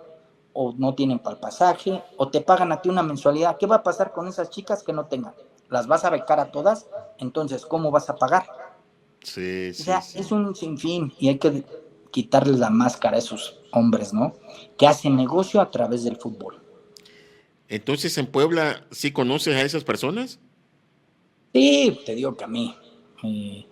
o no tienen para el pasaje, o te pagan a ti una mensualidad. ¿Qué va a pasar con esas chicas que no tengan? ¿Las vas a becar a todas? Entonces, ¿cómo vas a pagar? Sí, O sí, sea, es sí. un sinfín y hay que quitarles la máscara a esos hombres, ¿no? Que hacen negocio a través del fútbol. Entonces, en Puebla, ¿sí conoces a esas personas? Sí, te digo que a mí. eh,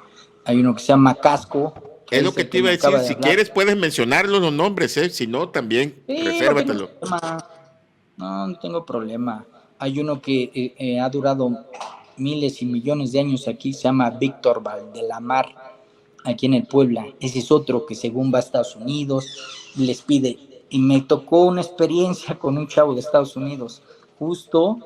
Hay uno que se llama Casco, que Es lo es que el te que iba me a decir. acaba de Si hablar. quieres, puedes mencionarlos los nombres, ¿eh? Si no, también Sí, no tengo resérvatelo. problema. No, no tengo problema. Hay uno que ha durado miles y millones de años aquí, se llama Víctor Valdelamar, aquí en el Puebla. Ese es otro que según va a Estados Unidos, les pide. Y me tocó una experiencia con un chavo de Estados Unidos. Justo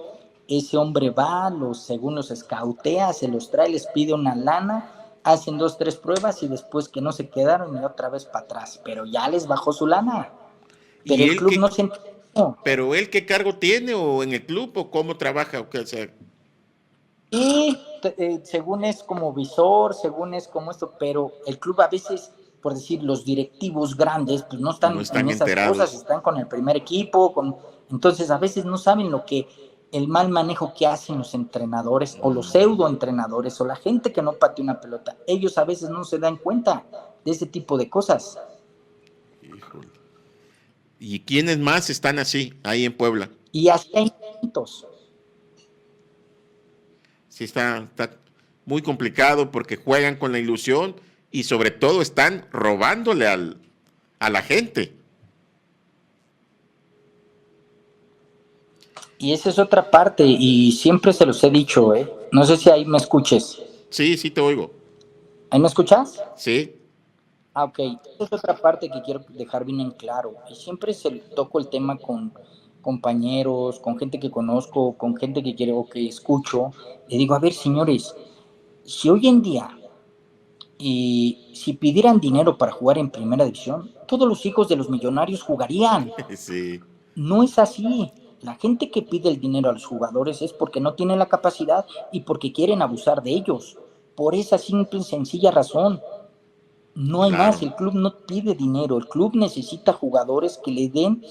ese hombre va, según los escautea, se los trae, les pide una lana, hacen dos, tres pruebas y después que no se quedaron y otra vez para atrás. Pero ya les bajó su lana. Pero ¿Y el él club no qué, se enteró. pero él qué cargo tiene o en el club o cómo trabaja o qué, o sea, Y según es como visor, según es como esto, pero el club a veces, por decir, los directivos grandes, pues no no están en están esas cosas, enterados? están con el primer equipo, entonces a veces no saben lo que el mal manejo que hacen los entrenadores o los pseudo entrenadores o la gente que no patea una pelota, ellos a veces no se dan cuenta de ese tipo de cosas. Híjole. ¿Y quiénes más están así ahí en Puebla? Y así hay momentos. Sí, está muy complicado porque juegan con la ilusión y sobre todo están robándole a la gente. Y esa es otra parte, y siempre se los he dicho, ¿eh? No sé si ahí me escuches. Sí, sí te oigo. ¿Ahí me escuchas? Sí, Ah, ok. Esa es otra parte que quiero dejar bien en claro. Y siempre toco el tema con compañeros, con gente que conozco, con gente que quiero o que escucho. Le digo, a ver, señores, si hoy en día y si pidieran dinero para jugar en primera división, todos los hijos de los millonarios jugarían. sí, No es así. La gente que pide el dinero a los jugadores es porque no tiene la capacidad y porque quieren abusar de ellos. Por esa simple y sencilla razón. No hay más, claro. el club no pide dinero, el club necesita jugadores que le den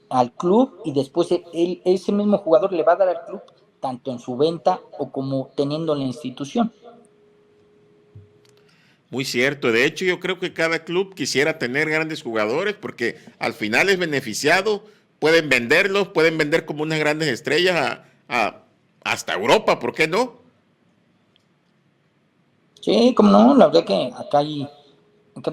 al club y después ese mismo jugador le va a dar al club tanto en su venta o como teniendo la institución. Muy cierto. De hecho, yo creo que cada club quisiera tener grandes jugadores porque al final es beneficiado. Pueden venderlos, pueden vender como unas grandes estrellas hasta Europa, ¿por qué no? Sí, como no, la verdad que acá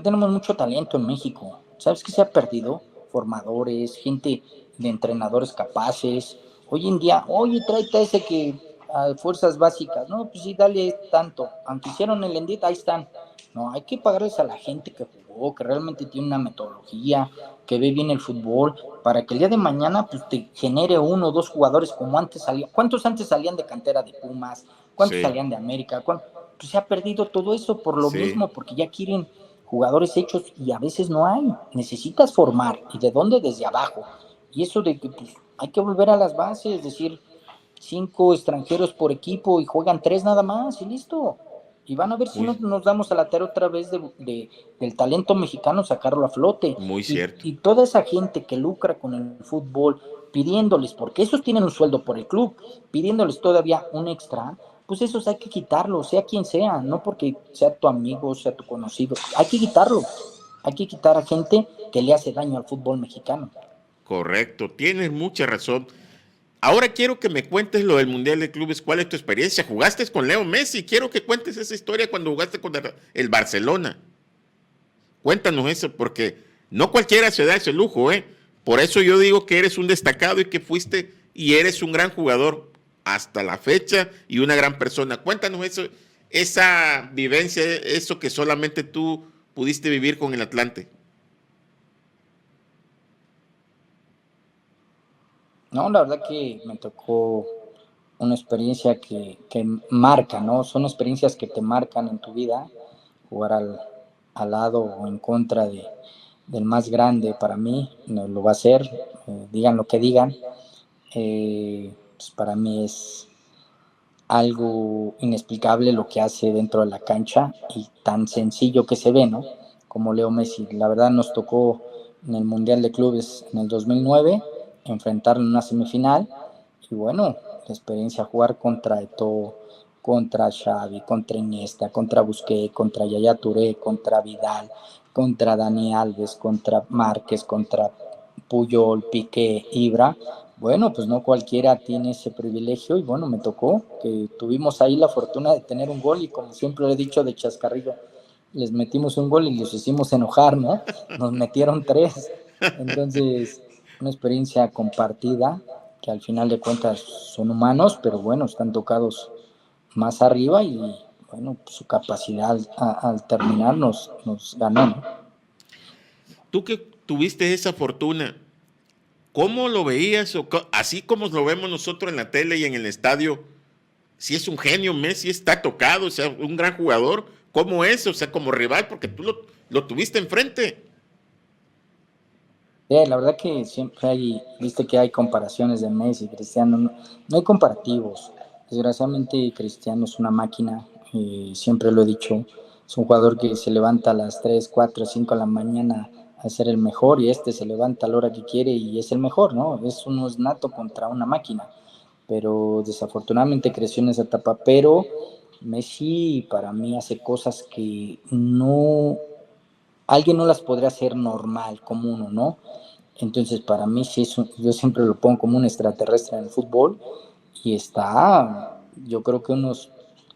tenemos mucho talento en México. ¿Sabes qué se ha perdido? Formadores, gente de entrenadores capaces. Hoy en día, oye, tráete a ese que a fuerzas básicas. No, pues sí, dale tanto. Aunque hicieron el Endit, ahí están. No, hay que pagarles a la gente que jugó, que realmente tiene una metodología, que ve bien el fútbol, para que el día de mañana pues te genere uno o dos jugadores como antes salían. ¿Cuántos antes salían de cantera de Pumas? ¿Cuántos Sí, salían de América? Pues se ha perdido todo eso por lo sí. mismo, porque ya quieren jugadores hechos y a veces no hay. Necesitas formar. ¿Y de dónde? Desde abajo. Y eso de que pues, hay que volver a las bases, es decir, 5 extranjeros por equipo y juegan 3 nada más y listo. Y van a ver si no Muy, nos damos a la tarea otra vez del talento mexicano, sacarlo a flote. muy Y, cierto. y toda esa gente que lucra con el fútbol, pidiéndoles, porque esos tienen un sueldo por el club, pidiéndoles todavía un extra, pues esos hay que quitarlos, sea quien sea, no porque sea tu amigo, sea tu conocido, hay que quitarlos. Hay que quitar a gente que le hace daño al fútbol mexicano. Correcto, tienes mucha razón. Ahora quiero que me cuentes lo del Mundial de Clubes. ¿Cuál es tu experiencia? ¿Jugaste con Leo Messi? Quiero que cuentes esa historia cuando jugaste con el Barcelona. Cuéntanos eso, porque no cualquiera se da ese lujo, ¿eh? Por eso yo digo que eres un destacado y que fuiste y eres un gran jugador hasta la fecha y una gran persona. Cuéntanos eso, esa vivencia, eso que solamente tú pudiste vivir con el Atlante. No, la verdad que me tocó una experiencia que marca, ¿no? Son experiencias que te marcan en tu vida, jugar al lado o en contra del más grande para mí, no lo va a ser, digan lo que digan, pues para mí es algo inexplicable lo que hace dentro de la cancha y tan sencillo que se ve, ¿no? Como Leo Messi. La verdad nos tocó en el Mundial de Clubes en el 2009 enfrentarlo en una semifinal y bueno, la experiencia jugar contra Eto'o, contra Xavi, contra Iniesta, contra Busquets, contra Yaya Touré, contra Vidal, contra Dani Alves, contra Márquez, contra Puyol, Piqué, Ibra. Bueno, pues no cualquiera tiene ese privilegio y bueno, me tocó que tuvimos ahí la fortuna de tener un gol y como siempre he dicho de chascarrillo, les metimos un gol y los hicimos enojar, ¿no? Nos metieron 3. Entonces, una experiencia compartida que al final de cuentas son humanos, pero bueno, están tocados más arriba y bueno, pues su capacidad al terminar nos ganó, ¿no? Tú que tuviste esa fortuna, ¿cómo lo veías? Así como lo vemos nosotros en la tele y en el estadio, si es un genio, Messi está tocado, o sea, un gran jugador, ¿cómo es? O sea, como rival, porque tú lo tuviste enfrente. La verdad que siempre viste que hay comparaciones de Messi y Cristiano, no hay comparativos. Desgraciadamente Cristiano es una máquina, siempre lo he dicho, es un jugador que se levanta a las 3, 4, 5 de la mañana a ser el mejor y este se levanta a la hora que quiere y es el mejor, ¿no? Es uno es nato contra una máquina, pero desafortunadamente creció en esa etapa, pero Messi para mí hace cosas que no, alguien no las podría hacer normal, como uno, ¿no? Entonces, para mí, sí yo siempre lo pongo como un extraterrestre en el fútbol y está, yo creo que unos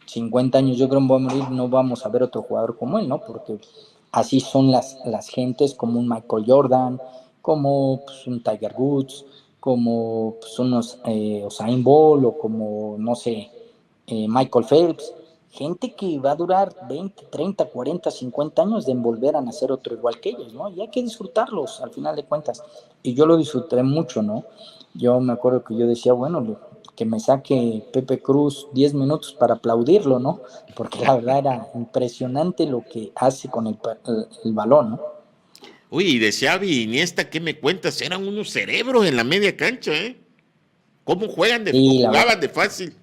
50 años, yo creo que voy a morir, no vamos a ver otro jugador como él, ¿no? Porque así son las gentes, como un Michael Jordan, como pues, un Tiger Woods, como pues, unos Usain Bolt o como, no sé, Michael Phelps, gente que va a durar 20, 30, 40, 50 años de volver a nacer otro igual que ellos, ¿no? Y hay que disfrutarlos al final de cuentas. Y yo lo disfruté mucho, ¿no? Yo me acuerdo que yo decía, bueno, que me saque Pepe Cruz 10 minutos para aplaudirlo, ¿no? Porque la verdad era impresionante lo que hace con el balón, ¿no? Oye, y de Xavi y Iniesta, ¿qué me cuentas? Eran unos cerebros en la media cancha, ¿eh? ¿Cómo Y la verdad, jugaban de fácil?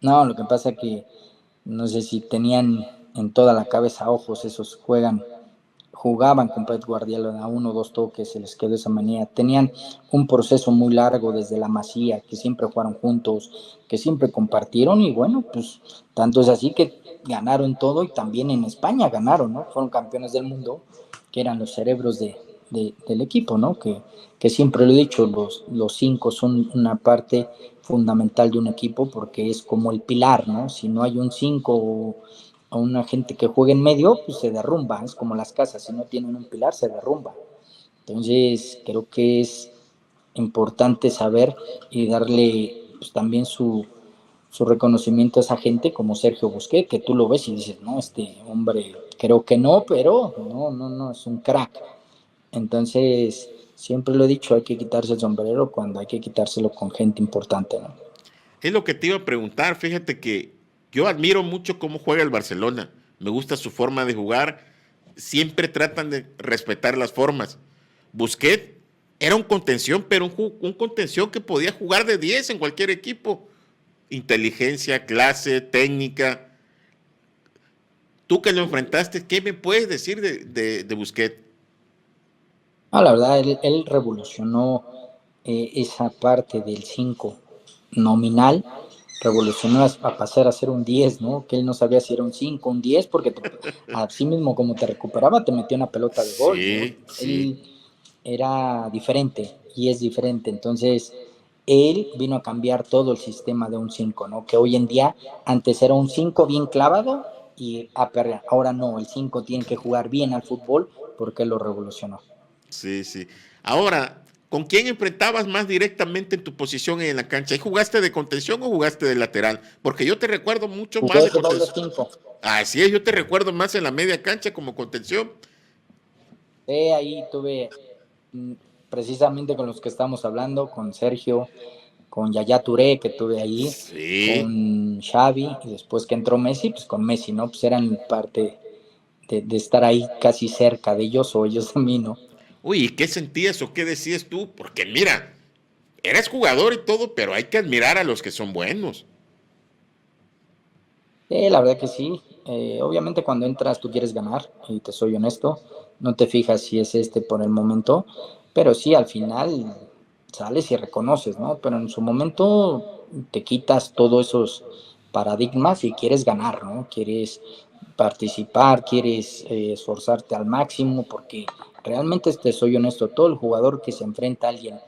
no, lo que pasa que no sé si tenían en toda la cabeza ojos, esos jugaban con Pep Guardiola a 1 o 2 toques, se les quedó esa manía. Tenían un proceso muy largo desde la Masía, que siempre jugaron juntos, que siempre compartieron y bueno, pues tanto es así que ganaron todo y también en España ganaron, ¿no? Fueron campeones del mundo, que eran los cerebros del equipo, ¿no? Que siempre lo he dicho, los 5 son una parte fundamental de un equipo porque es como el pilar, ¿no? Si no hay un 5 o una gente que juegue en medio, pues se derrumba, es como las casas, si no tienen un pilar se derrumba. Entonces creo que es importante saber y darle pues, también su reconocimiento a esa gente como Sergio Busquets, que tú lo ves y dices, no, este hombre creo que no, pero no, es un crack. Entonces, siempre lo he dicho, hay que quitarse el sombrero cuando hay que quitárselo con gente importante, ¿no? Es lo que te iba a preguntar. Fíjate que yo admiro mucho cómo juega el Barcelona. Me gusta su forma de jugar. Siempre tratan de respetar las formas. Busquets era un contención, pero un contención que podía jugar de 10 en cualquier equipo. Inteligencia, clase, técnica. Tú que lo enfrentaste, ¿qué me puedes decir de Busquets? La verdad, él revolucionó esa parte del 5 nominal revolucionó a pasar a ser un 10, ¿no? Que él no sabía si era un 5, un 10, porque así mismo como te recuperaba, te metía una pelota de gol, ¿no? Sí, sí. Él era diferente y es diferente. Entonces, él vino a cambiar todo el sistema de un 5, ¿no? Que hoy en día, antes era un 5 bien clavado y a perrear. Ahora no, el 5 tiene que jugar bien al fútbol porque él lo revolucionó. Sí, sí. Ahora, ¿con quién enfrentabas más directamente en tu posición en la cancha? ¿Y jugaste de contención o jugaste de lateral? Porque yo te recuerdo mucho más Jugué de de doble contención. 5. Así es, yo te recuerdo más en la media cancha como contención. Ahí tuve mm, precisamente con los que estamos hablando, con Sergio, con Yaya Touré, que tuve ahí, Sí. con Xavi, y después que entró Messi, pues con Messi, ¿no? Pues eran parte de estar ahí casi cerca de ellos o ellos de mí, ¿no? Uy, ¿y qué sentías o qué decías tú? Porque mira, eres jugador y todo, pero hay que admirar a los que son buenos. La verdad que sí. Obviamente cuando entras tú quieres ganar, y te soy honesto, no te fijas si es este por el momento, pero sí, al final sales y reconoces, ¿no? Pero en su momento te quitas todos esos paradigmas y quieres ganar, ¿no? Quieres participar, quieres esforzarte al máximo, porque realmente, te soy honesto, todo el jugador que se enfrenta a alguien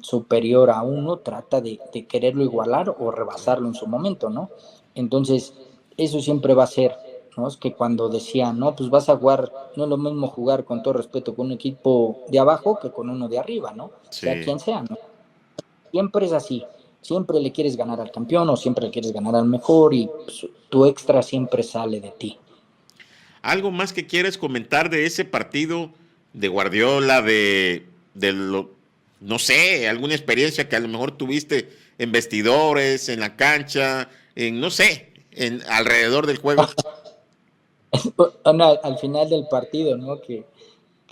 superior a uno trata de quererlo igualar o rebasarlo en su momento, ¿no? Entonces, eso siempre va a ser, ¿no? Es que cuando decían, no, pues vas a jugar, no es lo mismo jugar con todo respeto con un equipo de abajo que con uno de arriba, ¿no? Sea Sí. quien sea, ¿no? Siempre es así, siempre le quieres ganar al campeón o siempre le quieres ganar al mejor y pues, tu extra siempre sale de ti. ¿Algo más que quieres comentar de ese partido de Guardiola, de lo, no sé, alguna experiencia que a lo mejor tuviste en vestidores, en la cancha, en, no sé, en alrededor del juego? Bueno, al final del partido, ¿no? Que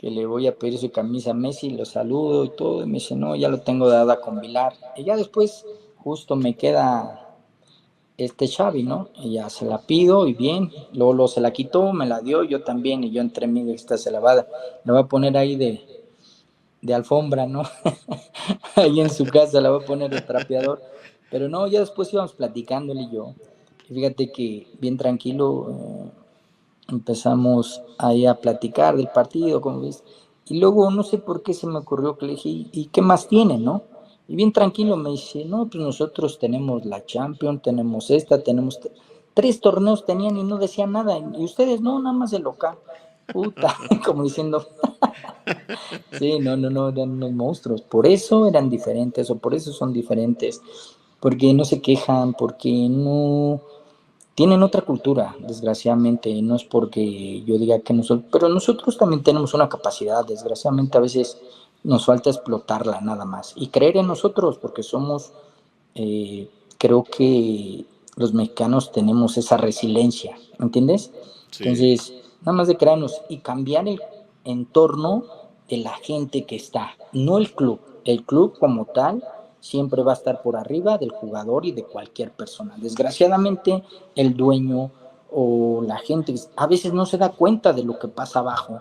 le voy a pedir su camisa a Messi, lo saludo y todo, y me dice, no, ya lo tengo dada con Vilar. Y ya después justo me queda Xavi, ¿no? Y ya se la pido y bien, luego se la quitó, me la dio, yo también, y yo entre mí, esta se la va, la va a poner ahí de alfombra, ¿no? Ahí en su casa la va a poner de trapeador. Pero no, ya después íbamos platicando él y yo. Y fíjate que bien tranquilo empezamos ahí a platicar del partido, como ves. Y luego no sé por qué se me ocurrió que le dije, ¿y qué más tiene, no? Y bien tranquilo me dice, no, pues nosotros tenemos la Champions, tenemos esta, tenemos 3 torneos tenían y no decían nada. Y ustedes no, nada más el local. Puta, como diciendo, sí, no, no, no, eran unos monstruos. Por eso eran diferentes o por eso son diferentes. Porque no se quejan, porque no tienen otra cultura, desgraciadamente. No es porque yo diga que nosotros, pero nosotros también tenemos una capacidad, desgraciadamente a veces nos falta explotarla nada más y creer en nosotros, porque somos, eh, creo que los mexicanos tenemos esa resiliencia, ¿me entiendes? Sí. Entonces, nada más de crearnos y cambiar el entorno de la gente que está, no el club. El club como tal siempre va a estar por arriba del jugador y de cualquier persona. Desgraciadamente, el dueño o la gente a veces no se da cuenta de lo que pasa abajo,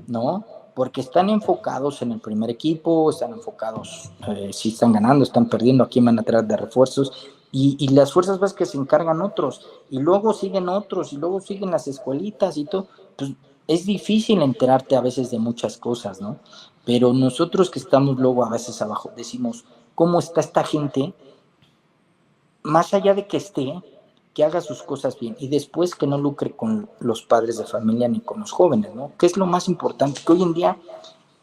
¿no? Porque están enfocados en el primer equipo, están enfocados si están ganando, están perdiendo, a quién van a traer de refuerzos, y las fuerzas básicas se encargan otros, y luego siguen otros, y luego siguen las escuelitas y todo. Pues es difícil enterarte a veces de muchas cosas, ¿no? Pero nosotros que estamos luego a veces abajo, decimos, ¿cómo está esta gente? Más allá de que esté, que haga sus cosas bien y después que no lucre con los padres de familia ni con los jóvenes, ¿no? Que es lo más importante, que hoy en día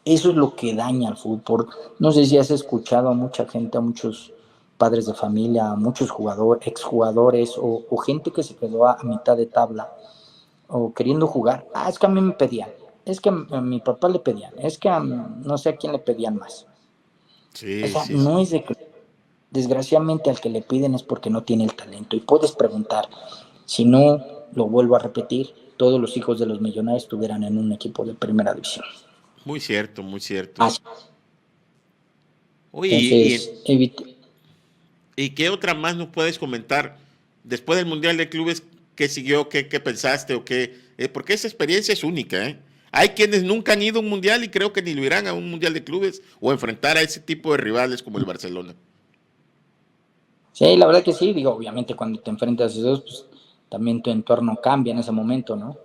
eso es lo que daña al fútbol. No sé si has escuchado a mucha gente, a muchos padres de familia, a muchos jugadores, exjugadores o gente que se quedó a mitad de tabla o queriendo jugar. Ah, es que a mí me pedían, es que a mi papá le pedían, es que a no sé a quién le pedían más. O Sí, sea, sí, sí. no es de que desgraciadamente al que le piden es porque no tiene el talento. Y puedes preguntar, si no, lo vuelvo a repetir, todos los hijos de los millonarios estuvieran en un equipo de primera división. Muy cierto, muy cierto. Así. Oye, Entonces, ¿y qué otra más nos puedes comentar después del Mundial de Clubes? ¿Qué siguió? ¿Qué pensaste? ¿O qué? Porque esa experiencia es única, ¿eh? Hay quienes nunca han ido a un Mundial y creo que ni lo irán a un Mundial de Clubes o enfrentar a ese tipo de rivales como el Barcelona. Sí, la verdad que sí, digo, obviamente cuando te enfrentas a esos, pues también tu entorno cambia en ese momento, ¿no?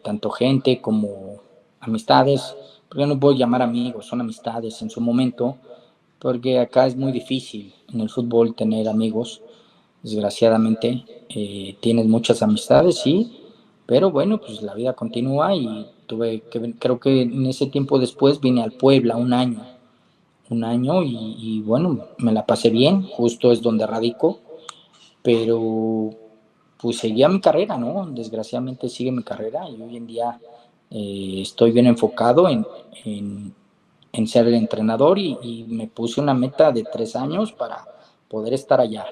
Tanto gente como amistades, porque no puedo llamar amigos, son amistades en su momento, porque acá es muy difícil en el fútbol tener amigos, desgraciadamente. Tienes muchas amistades, sí, pero bueno, pues la vida continúa y creo que en ese tiempo después vine al Puebla un año y bueno, me la pasé bien, justo es donde radico, pero pues seguía mi carrera, ¿no? Desgraciadamente sigue mi carrera y hoy en día estoy bien enfocado en ser el entrenador y me puse una meta de 3 años para poder estar allá.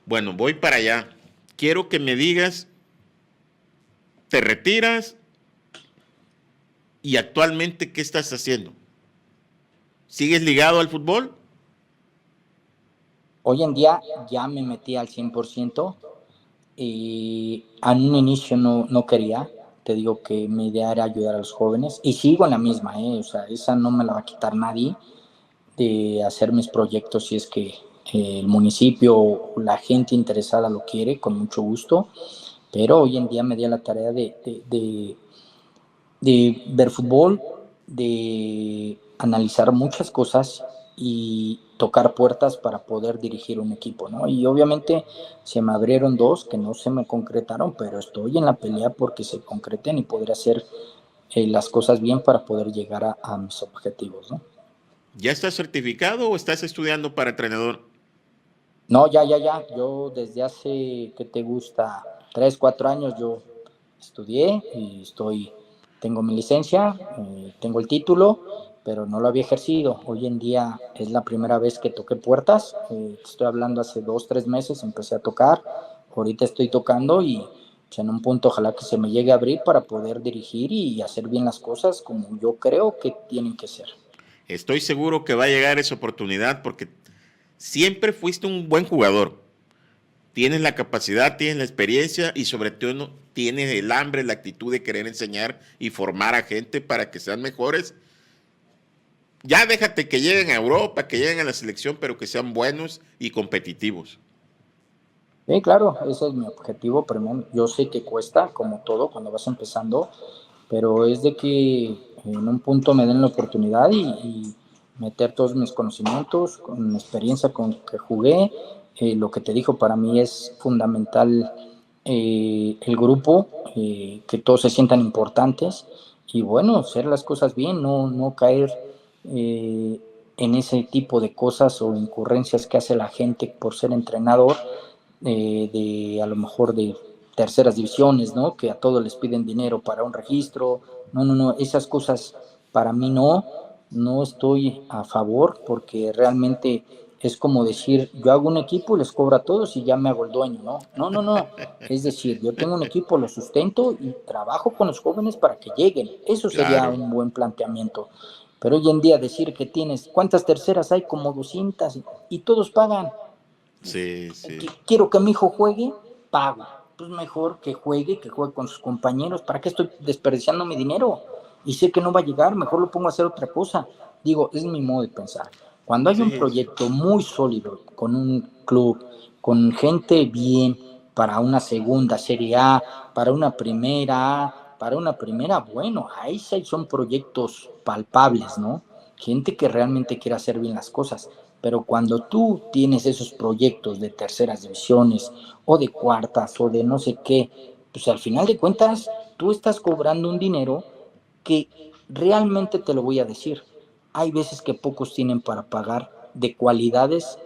Bueno, voy para allá. Quiero que me digas, ¿te retiras y actualmente qué estás haciendo? ¿Sigues ligado al fútbol? Hoy en día ya me metí al 100%. En un inicio no quería, te digo que mi idea era ayudar a los jóvenes y sigo en la misma, o sea, esa no me la va a quitar nadie de hacer mis proyectos si es que el municipio o la gente interesada lo quiere, con mucho gusto, pero hoy en día me di a la tarea de ver fútbol, de analizar muchas cosas y tocar puertas para poder dirigir un equipo, ¿no? Y obviamente se me abrieron dos que no se me concretaron, pero estoy en la pelea porque se concreten y poder hacer las cosas bien para poder llegar a mis objetivos, ¿no? ¿Ya estás certificado o estás estudiando para entrenador? No, ya. Yo desde hace, ¿qué te gusta? 3, 4 años yo estudié y tengo mi licencia, tengo el título, pero no lo había ejercido. Hoy en día es la primera vez que toqué puertas. Estoy hablando hace 2, 3 meses, empecé a tocar. Ahorita estoy tocando y pues, en un punto ojalá que se me llegue a abrir para poder dirigir y hacer bien las cosas como yo creo que tienen que ser. Estoy seguro que va a llegar esa oportunidad porque siempre fuiste un buen jugador. Tienes la capacidad, tienes la experiencia y sobre todo tienes el hambre, la actitud de querer enseñar y formar a gente para que sean mejores. Ya déjate que lleguen a Europa, que lleguen a la selección, pero que sean buenos y competitivos. Sí, claro, ese es mi objetivo primero. Yo sé que cuesta, como todo, cuando vas empezando, pero es de que en un punto me den la oportunidad y meter todos mis conocimientos, con la experiencia con que jugué. Lo que te dijo para mí es fundamental, el grupo, que todos se sientan importantes y bueno, hacer las cosas bien, no caer eh, en ese tipo de cosas o incurrencias que hace la gente por ser entrenador, de a lo mejor de terceras divisiones, ¿no? Que a todos les piden dinero para un registro. No, esas cosas para mí no estoy a favor porque realmente es como decir, yo hago un equipo y les cobro a todos y ya me hago el dueño, no. Es decir, yo tengo un equipo, lo sustento y trabajo con los jóvenes para que lleguen. Eso sería Claro. un buen planteamiento. Pero hoy en día decir que tienes, ¿cuántas terceras hay? Como 200 y todos pagan. Sí, sí. Quiero que mi hijo juegue, pago. Pues mejor que juegue con sus compañeros. ¿Para qué estoy desperdiciando mi dinero? Y sé que no va a llegar, mejor lo pongo a hacer otra cosa. Digo, es mi modo de pensar. Cuando hay un Sí, sí. proyecto muy sólido, con un club, con gente bien, para una segunda Serie A, para una primera A, para una primera, bueno, ahí sí son proyectos palpables, ¿no? Gente que realmente quiere hacer bien las cosas. Pero cuando tú tienes esos proyectos de terceras divisiones o de cuartas o de no sé qué, pues al final de cuentas tú estás cobrando un dinero que realmente te lo voy a decir. Hay veces que pocos tienen para pagar de cualidades,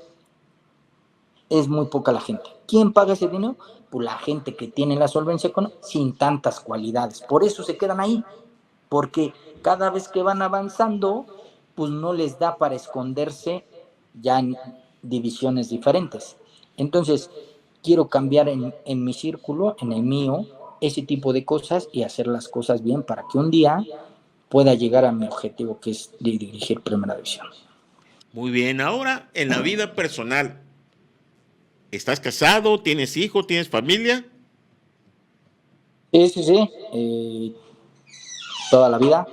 es muy poca la gente. ¿Quién paga ese dinero? Pues la gente que tiene la solvencia económica sin tantas cualidades. Por eso se quedan ahí, porque cada vez que van avanzando, pues no les da para esconderse ya en divisiones diferentes. Entonces, quiero cambiar en mi círculo, en el mío, ese tipo de cosas y hacer las cosas bien para que un día pueda llegar a mi objetivo, que es dirigir Primera División. Muy bien. Ahora, en la vida personal, ¿estás casado? ¿Tienes hijos? ¿Tienes familia? Sí. Toda la vida,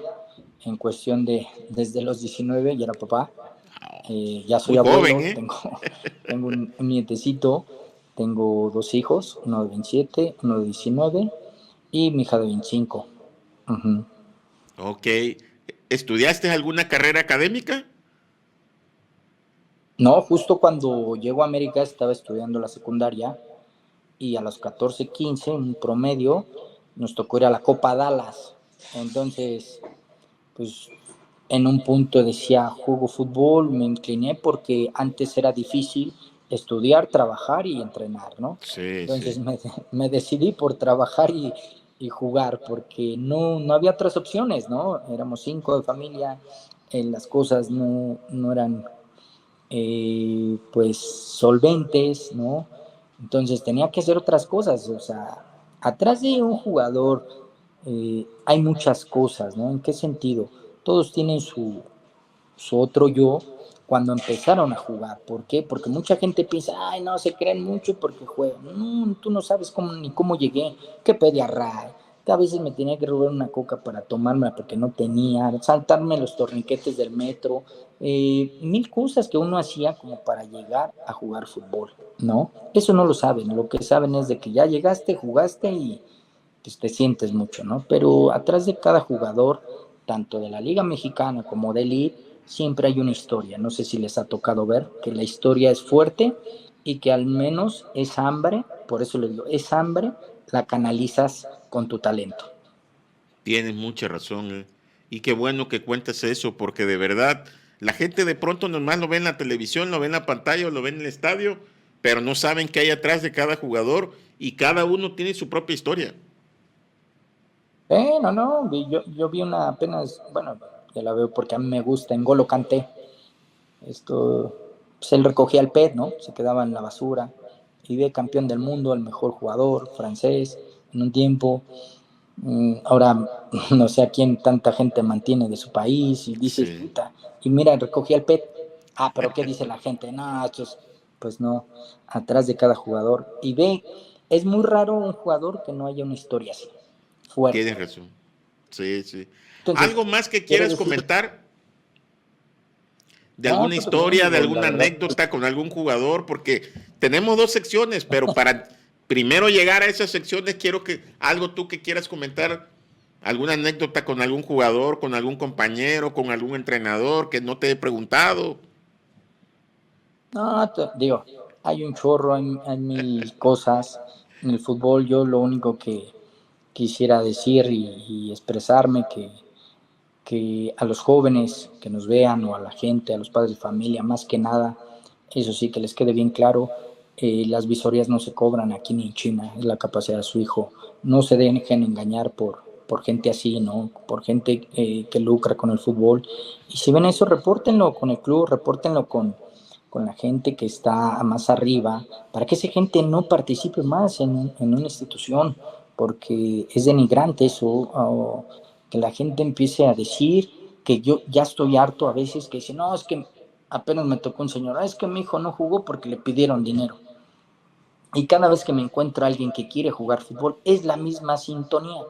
en cuestión de desde los 19 ya era papá. Ya soy Muy abuelo, joven, ¿eh? tengo un nietecito, tengo 2 hijos, uno de 27, uno de 19 y mi hija de 25. Ujú. Ok. ¿Estudiaste alguna carrera académica? No, justo cuando llego a América estaba estudiando la secundaria y a los 14, 15, un promedio, nos tocó ir a la Copa Dallas. Entonces, pues en un punto decía, juego fútbol, me incliné porque antes era difícil estudiar, trabajar y entrenar, ¿no? Sí, Entonces sí. me decidí por trabajar y jugar porque no había otras opciones, ¿no? Éramos 5 de familia, las cosas no eran pues solventes, ¿no? Entonces tenía que hacer otras cosas, o sea, atrás de un jugador hay muchas cosas, ¿no? ¿En qué sentido? Todos tienen su otro yo cuando empezaron a jugar. ¿Por qué? Porque mucha gente piensa, ay, no, se creen mucho porque juegan. No, tú no sabes ni cómo llegué, qué pedía Ray, que a veces me tenía que robar una coca para tomármela porque no tenía, saltarme los torniquetes del metro, mil cosas que uno hacía como para llegar a jugar fútbol, ¿no? Eso no lo saben, lo que saben es de que ya llegaste, jugaste y pues te sientes mucho, ¿no? Pero atrás de cada jugador, tanto de la Liga Mexicana como de Elite, siempre hay una historia. No sé si les ha tocado ver que la historia es fuerte y que al menos esa hambre, por eso le digo, esa hambre la canalizas con tu talento. Tienes mucha razón. Y qué bueno que cuentas eso, porque de verdad, la gente de pronto nomás lo ve en la televisión, lo ve en la pantalla o lo ve en el estadio, pero no saben qué hay atrás de cada jugador y cada uno tiene su propia historia. No, yo vi una apenas, bueno, ya la veo porque a mí me gusta, en Golo Kanté. Esto, pues él recogía el PET, ¿no? Se quedaba en la basura. Y ve campeón del mundo, el mejor jugador francés en un tiempo. Ahora no sé a quién tanta gente mantiene de su país y dices, Sí. puta, y mira, recogía el PET. Ah, pero ¿qué dice la gente? No, pues no, atrás de cada jugador. Y ve, es muy raro un jugador que no haya una historia así, fuerte. Tienes razón. Sí, sí. Entonces, ¿Algo más que quiere quieras decir, comentar? ¿De no, alguna todo bien, historia, de digo, la alguna verdad. anécdota con algún jugador? Porque tenemos dos secciones, pero para primero llegar a esas secciones quiero que algo tú que quieras comentar, alguna anécdota con algún jugador, con algún compañero, con algún entrenador que no te he preguntado. No, digo, hay un chorro, hay mil cosas en el fútbol. Yo lo único que quisiera decir y expresarme que a los jóvenes que nos vean o a la gente, a los padres de familia, más que nada, eso sí, que les quede bien claro, las visorías no se cobran aquí ni en China, es la capacidad de su hijo. No se dejen engañar por gente así, ¿no? Por gente que lucra con el fútbol. Y si ven eso, repórtenlo con el club, repórtenlo con la gente que está más arriba, para que esa gente no participe más en una institución, porque es denigrante eso, que la gente empiece a decir que yo ya estoy harto a veces que dice, no, es que apenas me tocó un señor, es que mi hijo no jugó porque le pidieron dinero. Y cada vez que me encuentro a alguien que quiere jugar fútbol, es la misma sintonía.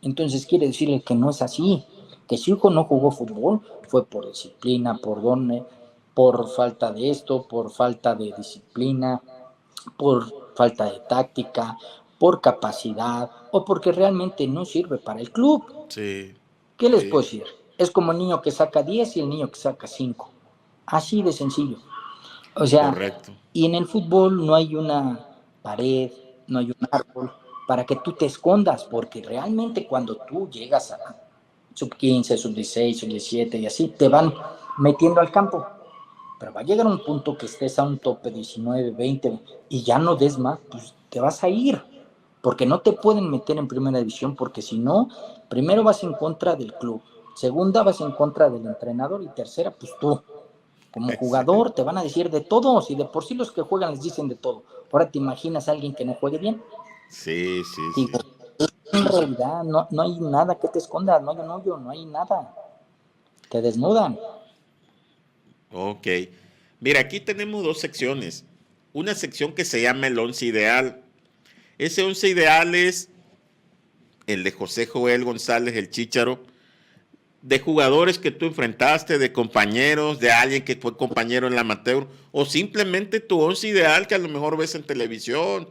Entonces quiere decirle que no es así, que si hijo no jugó fútbol fue por disciplina, por falta de esto, por falta de disciplina, por falta de táctica, por capacidad o porque realmente no sirve para el club. Sí, ¿Qué les sí, puedo decir? Es como el niño que saca 10 y el niño que saca 5. Así de sencillo. O sea, correcto. y en el fútbol no hay una pared, no hay un árbol para que tú te escondas, porque realmente cuando tú llegas a sub 15, sub 16, sub 17 y así, te van metiendo al campo. Pero va a llegar un punto que estés a un tope 19, 20 y ya no des más, pues te vas a ir. Porque no te pueden meter en primera división, porque si no, primero vas en contra del club, segunda vas en contra del entrenador y tercera, pues tú, como Sí, jugador, te van a decir de todos y de por sí los que juegan les dicen de todo. Ahora te imaginas a alguien que no juegue bien. sí, sí, Digo, sí. en realidad no hay nada que te escondas, no hay un hoyo, no hay nada. Te desnudan. Ok. Mira, aquí tenemos dos secciones. Una sección que se llama el once ideal. Ese once ideal es el de José Joel González, el Chícharo, de jugadores que tú enfrentaste, de compañeros, de alguien que fue compañero en la amateur, o simplemente tu once ideal que a lo mejor ves en televisión,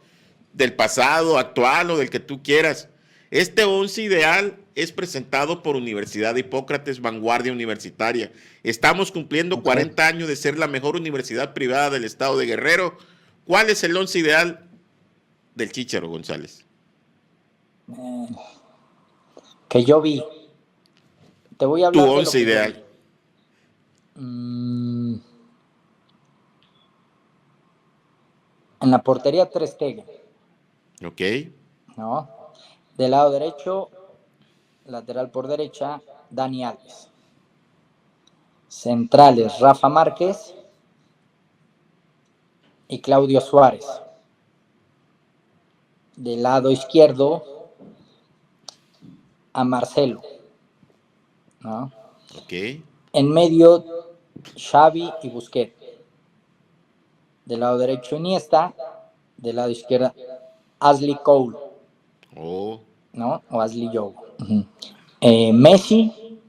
del pasado, actual o del que tú quieras. Este once ideal es presentado por Universidad de Hipócrates, vanguardia universitaria. Estamos cumpliendo 40 años de ser la mejor universidad privada del estado de Guerrero. ¿Cuál es el once ideal del Chícharo González? Que yo vi. Te voy a Tu hablar de lo once que yo ideal. vi. En la portería Ter Stegen, Ok, ¿no? Del lado derecho, lateral por derecha, Dani Alves. Centrales, Rafa Márquez y Claudio Suárez. Del lado izquierdo, a Marcelo, ¿no? ok. En medio, Xavi y Busquets. Del lado derecho, Iniesta. Del lado izquierdo, Ashley Cole, Oh. ¿no? O Ashley Joe. Uh-huh. Messi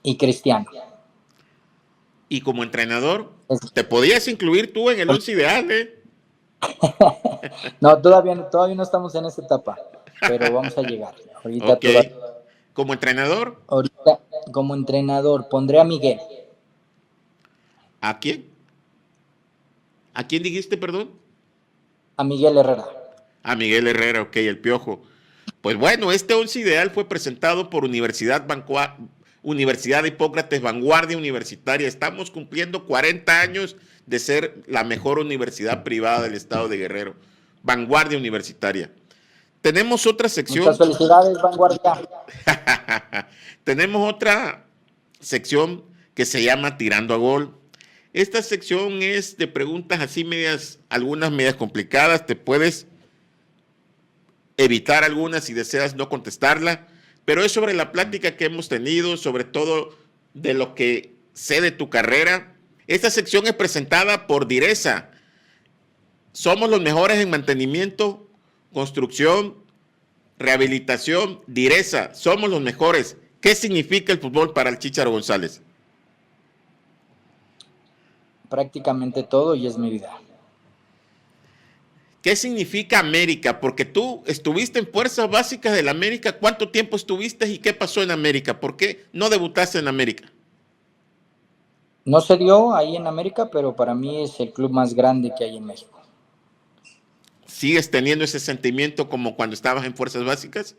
y Cristiano. Y como entrenador, te podías incluir tú en el once ideal, ¿eh? No, todavía no estamos en esa etapa, pero vamos a llegar. Ok. Como entrenador, Ahorita, como entrenador, pondré a Miguel. ¿a quién? ¿A quién dijiste, perdón? A Miguel Herrera. A Miguel Herrera, ok, el Piojo. Pues bueno, este once ideal fue presentado por Universidad de Hipócrates, vanguardia universitaria. Estamos cumpliendo 40 años de ser la mejor universidad privada del estado de Guerrero. Vanguardia universitaria. Tenemos otra sección. Muchas felicidades, vanguardia. Tenemos otra sección que se llama Tirando a Gol. Esta sección es de preguntas así medias, algunas medias complicadas. Te puedes evitar algunas si deseas no contestarla, pero es sobre la plática que hemos tenido, sobre todo de lo que sé de tu carrera. Esta sección es presentada por Diresa. Somos los mejores en mantenimiento, construcción, rehabilitación. Diresa, somos los mejores. ¿Qué significa el fútbol para el Chícharo González? Prácticamente todo y es mi vida. ¿Qué significa América? Porque tú estuviste en Fuerzas Básicas del América. ¿Cuánto tiempo estuviste y qué pasó en América? ¿Por qué no debutaste en América? No se dio ahí en América, pero para mí es el club más grande que hay en México. ¿Sigues teniendo ese sentimiento como cuando estabas en Fuerzas Básicas?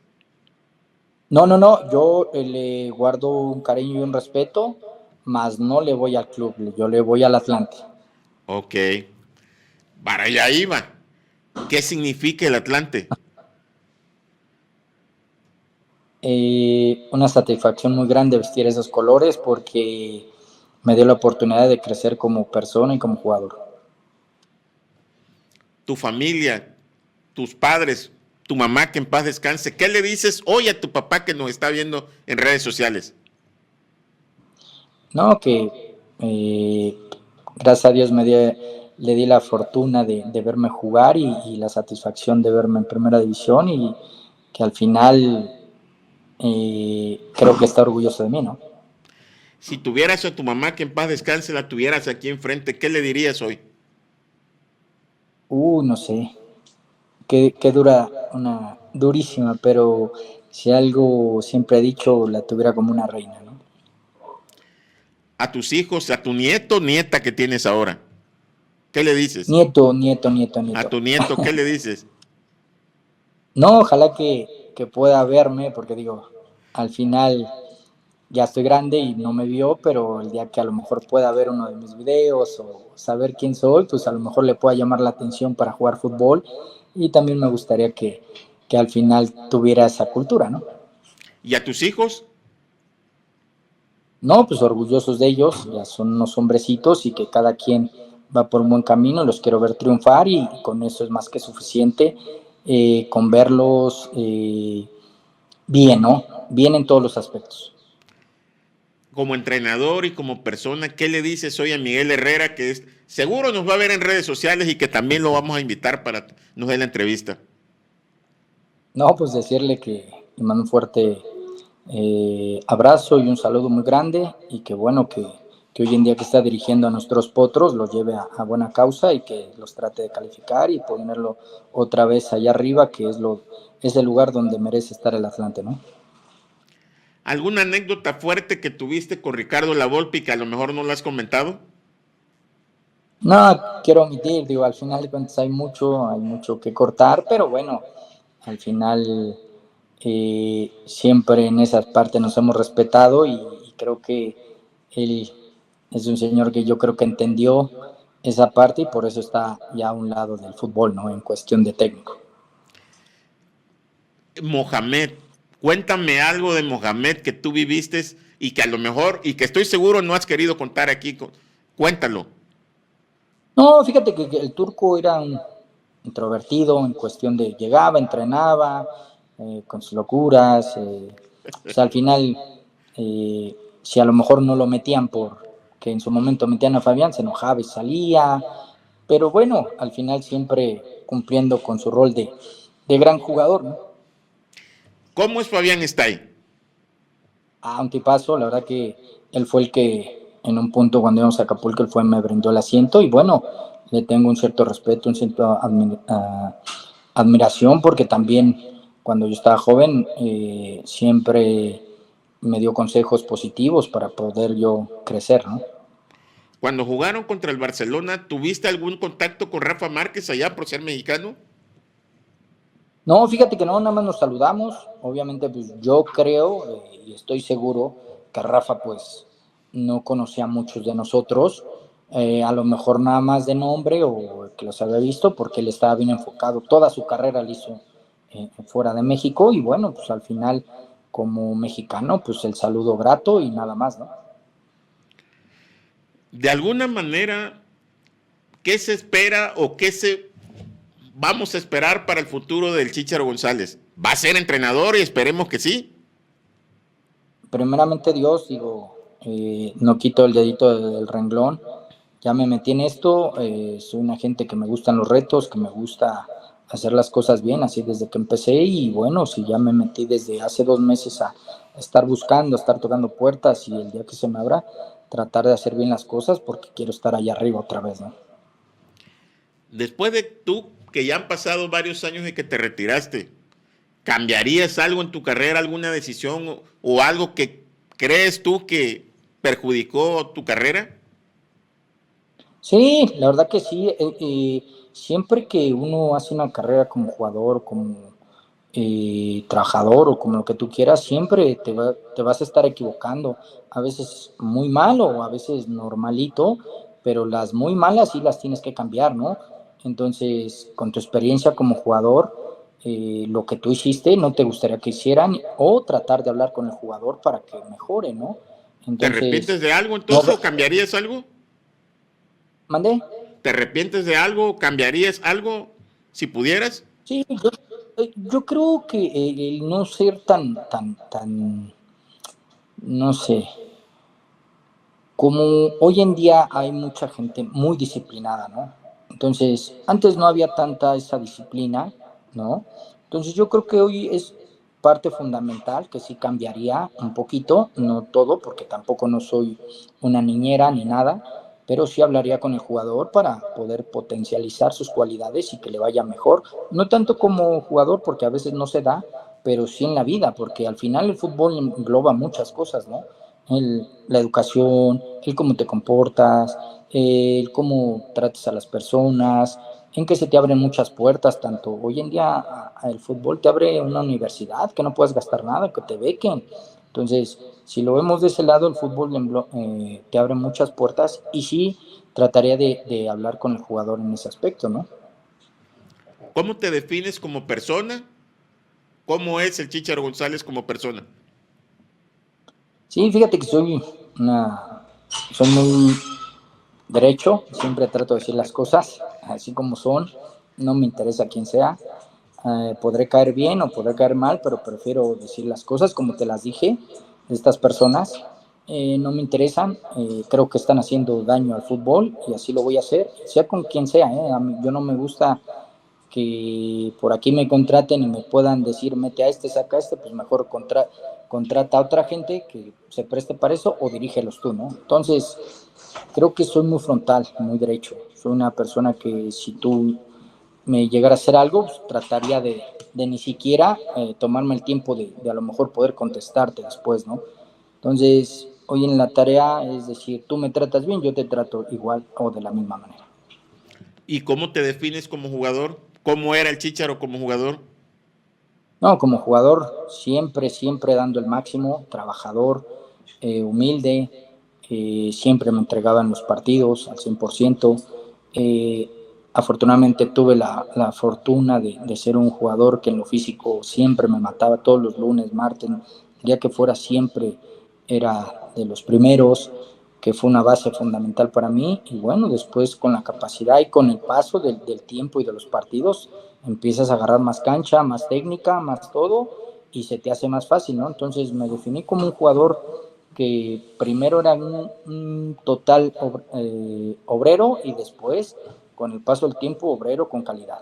No, yo le guardo un cariño y un respeto, más no le voy al club, yo le voy al Atlante. Ok. Para allá iba. ¿Qué significa el Atlante? Una satisfacción muy grande vestir esos colores porque me dio la oportunidad de crecer como persona y como jugador. Tu familia, tus padres, tu mamá que en paz descanse, ¿qué le dices hoy a tu papá que nos está viendo en redes sociales? No, que gracias a Dios le di la fortuna de verme jugar y la satisfacción de verme en primera división y que al final creo que está orgulloso de mí, ¿no? Si tuvieras a tu mamá que en paz descanse, la tuvieras aquí enfrente, ¿qué le dirías hoy? No sé, que dura, una durísima, pero si algo siempre he dicho, la tuviera como una reina, ¿no? A tus hijos, a tu nieto, nieta que tienes ahora, ¿qué le dices? Nieto. A tu nieto, ¿qué le dices? No, ojalá que pueda verme, porque digo, al final ya estoy grande y no me vio, pero el día que a lo mejor pueda ver uno de mis videos o saber quién soy, pues a lo mejor le pueda llamar la atención para jugar fútbol y también me gustaría que al final tuviera esa cultura, ¿no? ¿Y a tus hijos? No, pues orgullosos de ellos, ya son unos hombrecitos y que cada quien va por un buen camino, los quiero ver triunfar y con eso es más que suficiente, con verlos bien, ¿no? Bien en todos los aspectos. Como entrenador y como persona, ¿qué le dices hoy a Miguel Herrera que seguro nos va a ver en redes sociales y que también lo vamos a invitar para nos dé la entrevista? No, pues decirle que le mando un fuerte abrazo y un saludo muy grande y que bueno que hoy en día que está dirigiendo a nuestros potros los lleve a buena causa y que los trate de calificar y ponerlo otra vez allá arriba, que es el lugar donde merece estar el Atlante, ¿no? ¿Alguna anécdota fuerte que tuviste con Ricardo Lavolpe y que a lo mejor no lo has comentado? No, quiero omitir, digo, al final de cuentas hay mucho que cortar, pero bueno, al final siempre en esas partes nos hemos respetado y creo que él es un señor que yo creo que entendió esa parte y por eso está ya a un lado del fútbol, ¿no? En cuestión de técnico. Mohamed, cuéntame algo de Mohamed que tú viviste y que a lo mejor, y que estoy seguro no has querido contar aquí. Cuéntalo. No, fíjate que el turco era un introvertido en cuestión de llegaba, entrenaba, con sus locuras, o sea, al final, si a lo mejor no lo metían por que en su momento metían a Fabián, se enojaba y salía, pero bueno, al final siempre cumpliendo con su rol de gran jugador, ¿no? ¿Cómo es Fabián Stay? A un tipazo, la verdad que él fue el que en un punto cuando íbamos a Acapulco, él fue, me brindó el asiento y bueno, le tengo un cierto respeto, un cierto admiración porque también cuando yo estaba joven siempre me dio consejos positivos para poder yo crecer, ¿no? Cuando jugaron contra el Barcelona, ¿tuviste algún contacto con Rafa Márquez allá por ser mexicano? No, fíjate que no, nada más nos saludamos. Obviamente, pues yo creo y estoy seguro que Rafa, pues, no conocía a muchos de nosotros. A lo mejor nada más de nombre o que los había visto, porque él estaba bien enfocado. Toda su carrera la hizo fuera de México. Y bueno, pues al final, como mexicano, pues el saludo grato y nada más, ¿no? De alguna manera, ¿qué se espera o qué se vamos a esperar para el futuro del Chícharo González? ¿Va a ser entrenador y esperemos que sí? Primeramente Dios, digo, no quito el dedito del renglón, ya me metí en esto, soy una gente que me gustan los retos, que me gusta hacer las cosas bien, así desde que empecé y bueno, si ya me metí desde hace 2 meses a estar buscando, a estar tocando puertas y el día que se me abra, tratar de hacer bien las cosas porque quiero estar allá arriba otra vez, ¿no? Después de tú, que ya han pasado varios años de que te retiraste, ¿cambiarías algo en tu carrera, alguna decisión o algo que crees tú que perjudicó tu carrera? Sí, la verdad que sí. Siempre que uno hace una carrera como jugador, como trabajador o como lo que tú quieras, siempre te vas a estar equivocando. A veces muy mal o a veces normalito, pero las muy malas sí las tienes que cambiar, ¿no? Entonces, con tu experiencia como jugador, lo que tú hiciste no te gustaría que hicieran o tratar de hablar con el jugador para que mejore, ¿no? ¿Te Entonces, arrepientes de algo no, entonces o cambiarías algo? mandé. ¿Te arrepientes de algo o cambiarías algo si pudieras? Sí, yo creo que el no ser tan, no sé, como hoy en día hay mucha gente muy disciplinada, ¿no? Entonces, antes no había tanta esa disciplina, ¿no? Entonces yo creo que hoy es parte fundamental que sí cambiaría un poquito, no todo, porque tampoco no soy una niñera ni nada, pero sí hablaría con el jugador para poder potencializar sus cualidades y que le vaya mejor, no tanto como jugador, porque a veces no se da, pero sí en la vida, porque al final el fútbol engloba muchas cosas, ¿no? La educación, el cómo te comportas, el cómo trates a las personas, en que se te abren muchas puertas, tanto hoy en día el fútbol te abre una universidad, que no puedes gastar nada, que te bequen. Entonces, si lo vemos de ese lado, el fútbol te abre muchas puertas y sí trataría de hablar con el jugador en ese aspecto, ¿no? ¿Cómo te defines como persona? ¿Cómo es el Chícharo González como persona? Sí, fíjate que soy muy derecho, siempre trato de decir las cosas así como son, no me interesa quién sea, podré caer bien o podré caer mal, pero prefiero decir las cosas como te las dije, de estas personas no me interesan, creo que están haciendo daño al fútbol y así lo voy a hacer, sea con quien sea, a mí, yo no me gusta que por aquí me contraten y me puedan decir, mete a este, saca a este, pues mejor contrata a otra gente que se preste para eso o dirígelos tú, ¿no? Entonces, creo que soy muy frontal, muy derecho. Soy una persona que si tú me llegara a hacer algo, pues, trataría de ni siquiera tomarme el tiempo de a lo mejor poder contestarte después, ¿no? Entonces, hoy en la tarea es decir, tú me tratas bien, yo te trato igual o de la misma manera. ¿Y cómo te defines como jugador? ¿Cómo era el Chícharo como jugador? No, como jugador, siempre, siempre dando el máximo, trabajador, humilde, siempre me entregaba en los partidos al 100%. Eh, Afortunadamente tuve la fortuna de ser un jugador que en lo físico siempre me mataba todos los lunes, martes, el día que fuera siempre era de los primeros, que fue una base fundamental para mí. Y bueno, después con la capacidad y con el paso del tiempo y de los partidos, empiezas a agarrar más cancha, más técnica, más todo, y se te hace más fácil, ¿no? Entonces me definí como un jugador que primero era un total obrero y después, con el paso del tiempo, obrero con calidad.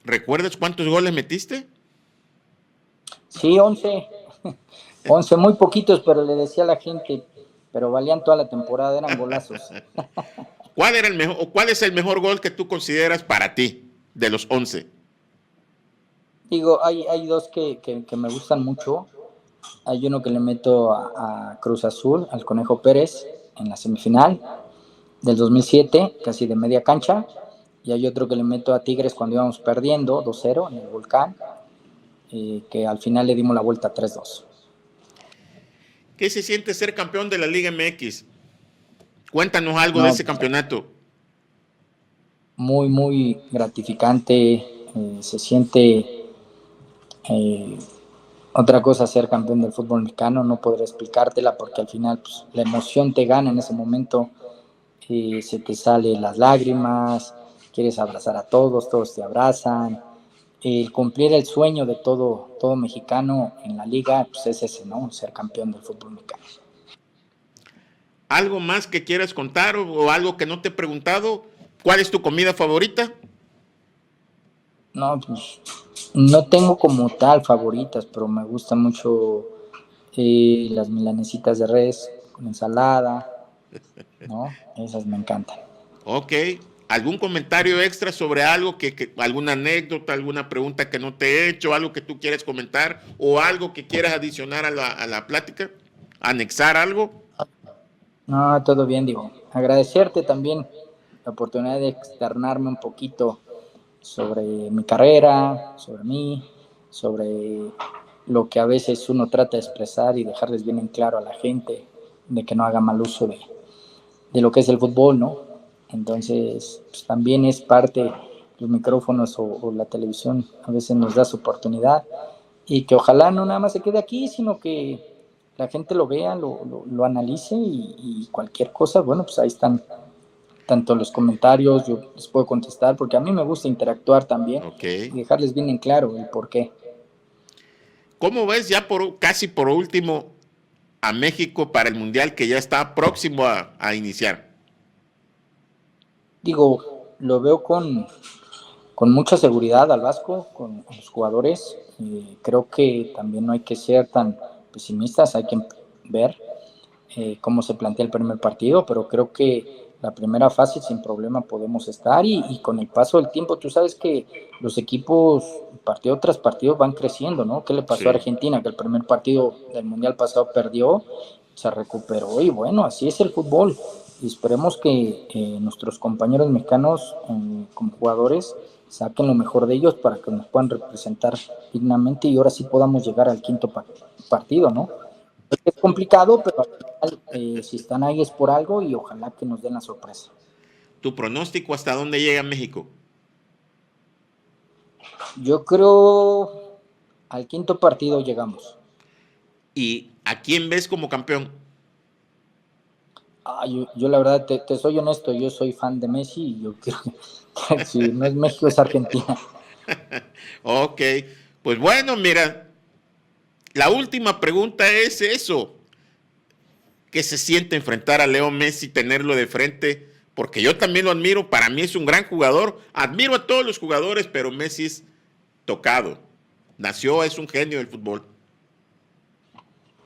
¿Recuerdas cuántos goles metiste? Sí, 11, 11, muy poquitos, pero le decía a la gente, pero valían toda la temporada, eran golazos. ¿Cuál era el mejor, o cuál es el mejor gol que tú consideras para ti de los 11? Digo, hay dos que me gustan mucho. Hay uno que le meto a Cruz Azul, al Conejo Pérez, en la semifinal del 2007, casi de media cancha. Y hay otro que le meto a Tigres cuando íbamos perdiendo 2-0 en el Volcán, que al final le dimos la vuelta 3-2. ¿Qué se siente ser campeón de la Liga MX? Cuéntanos algo de No, ese campeonato. muy, muy gratificante. Se siente eh, otra cosa ser campeón del fútbol mexicano. No podré explicártela porque al final pues, la emoción te gana en ese momento. Se te salen las lágrimas, quieres abrazar a todos, todos te abrazan. El cumplir el sueño de todo mexicano en la liga, pues es ese, ¿no? Ser campeón del fútbol mexicano. ¿Algo más que quieras contar o algo que no te he preguntado? ¿Cuál es tu comida favorita? No, pues no tengo como tal favoritas, pero me gustan mucho las milanesitas de res con ensalada, ¿no? Esas me encantan. Ok. ¿Algún comentario extra sobre algo, alguna anécdota, alguna pregunta que no te he hecho, algo que tú quieras comentar o algo que quieras adicionar a la plática? ¿Anexar algo? No, todo bien, digo. Agradecerte también la oportunidad de externarme un poquito sobre mi carrera, sobre mí, sobre lo que a veces uno trata de expresar y dejarles bien en claro a la gente de que no haga mal uso de lo que es el fútbol, ¿no? Entonces, pues, también es parte, los micrófonos o la televisión a veces nos da su oportunidad y que ojalá no nada más se quede aquí, sino que la gente lo vea, lo analice y cualquier cosa, bueno, pues ahí están tanto los comentarios, yo les puedo contestar, porque a mí me gusta interactuar también Ok. y dejarles bien en claro el por qué. ¿Cómo ves ya casi por último a México para el Mundial que ya está próximo a iniciar? Digo, lo veo con mucha seguridad al Vasco, con los jugadores. Creo que también no hay que ser tan pesimistas, hay que ver cómo se plantea el primer partido, pero creo que la primera fase sin problema podemos estar y con el paso del tiempo, tú sabes que los equipos partido tras partido van creciendo, ¿no? ¿Qué le pasó a Sí. Argentina? Que el primer partido del Mundial pasado perdió, se recuperó y bueno, así es el fútbol. Y esperemos que nuestros compañeros mexicanos como jugadores saquen lo mejor de ellos para que nos puedan representar dignamente y ahora sí podamos llegar al quinto partido, ¿no? Es complicado, pero al final, si están ahí es por algo y ojalá que nos den la sorpresa. ¿Tu pronóstico hasta dónde llega México? Yo creo al quinto partido llegamos. ¿Y a quién ves como campeón? Yo la verdad, te soy honesto, yo soy fan de Messi y yo creo que si no es México es Argentina. Ok, pues bueno, mira, la última pregunta es eso. ¿Qué se siente enfrentar a Leo Messi, tenerlo de frente? porque yo también lo admiro, para mí es un gran jugador, admiro a todos los jugadores, pero Messi es tocado, nació, es un genio del fútbol.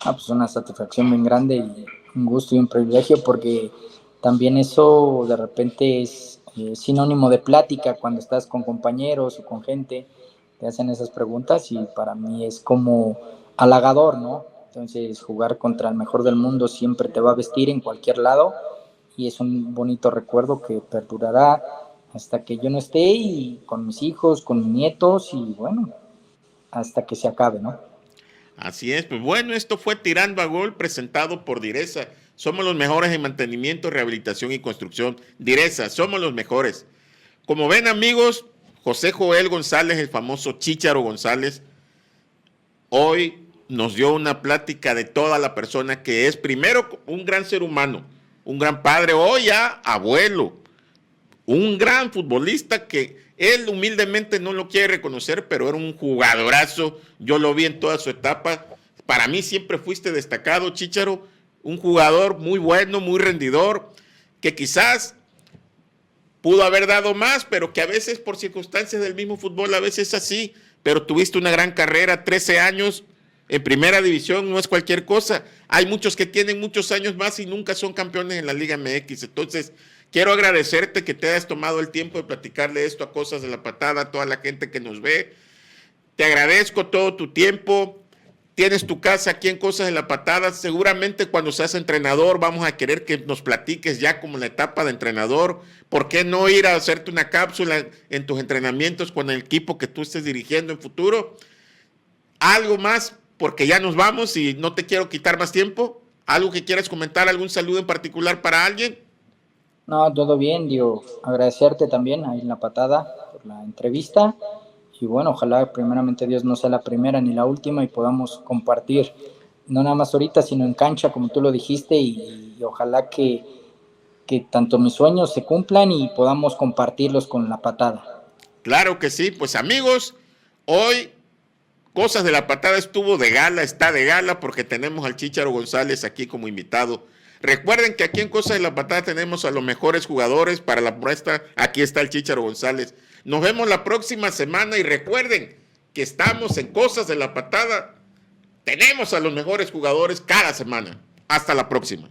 Pues una satisfacción bien grande y un gusto y un privilegio, porque también eso de repente es sinónimo de plática cuando estás con compañeros o con gente, te hacen esas preguntas y para mí es como halagador, ¿no? Entonces jugar contra el mejor del mundo siempre te va a vestir en cualquier lado y es un bonito recuerdo que perdurará hasta que yo no esté y con mis hijos, con mis nietos y bueno, hasta que se acabe, ¿no? Así es, pues bueno, esto fue Tirando a Gol, presentado por Direza. Somos los mejores en mantenimiento, rehabilitación y construcción. Direza, somos los mejores. Como ven, amigos, José Joel González, el famoso Chícharo González, hoy nos dio una plática de toda la persona que es, primero, un gran ser humano, un gran padre, hoy ya abuelo, un gran futbolista que él humildemente no lo quiere reconocer, pero era un jugadorazo. Yo lo vi en toda su etapa. Para mí siempre fuiste destacado, Chícharo. Un jugador muy bueno, muy rendidor, que quizás pudo haber dado más, pero que a veces por circunstancias del mismo fútbol, a veces es así. Pero tuviste una gran carrera, 13 años en primera división, no es cualquier cosa. Hay muchos que tienen muchos años más y nunca son campeones en la Liga MX. Entonces, quiero agradecerte que te hayas tomado el tiempo de platicarle esto a Cosas de la Patada, a toda la gente que nos ve. Te agradezco todo tu tiempo. Tienes tu casa aquí en Cosas de la Patada. Seguramente cuando seas entrenador vamos a querer que nos platiques ya como la etapa de entrenador. ¿Por qué no ir a hacerte una cápsula en tus entrenamientos con el equipo que tú estés dirigiendo en futuro? ¿Algo más? Porque ya nos vamos y no te quiero quitar más tiempo. ¿Algo que quieras comentar? ¿Algún saludo en particular para alguien? No, todo bien, digo, agradecerte también ahí en La Patada por la entrevista y bueno, ojalá primeramente Dios no sea la primera ni la última y podamos compartir, no nada más ahorita, sino en cancha, como tú lo dijiste, y ojalá que tanto mis sueños se cumplan y podamos compartirlos con La Patada. Claro que sí, pues amigos, hoy Cosas de la Patada estuvo de gala, está de gala porque tenemos al Chícharo González aquí como invitado. Recuerden que aquí en Cosas de la Patada tenemos a los mejores jugadores para la muestra. Aquí está el Chícharo González. Nos vemos la próxima semana y recuerden que estamos en Cosas de la Patada. Tenemos a los mejores jugadores cada semana. Hasta la próxima.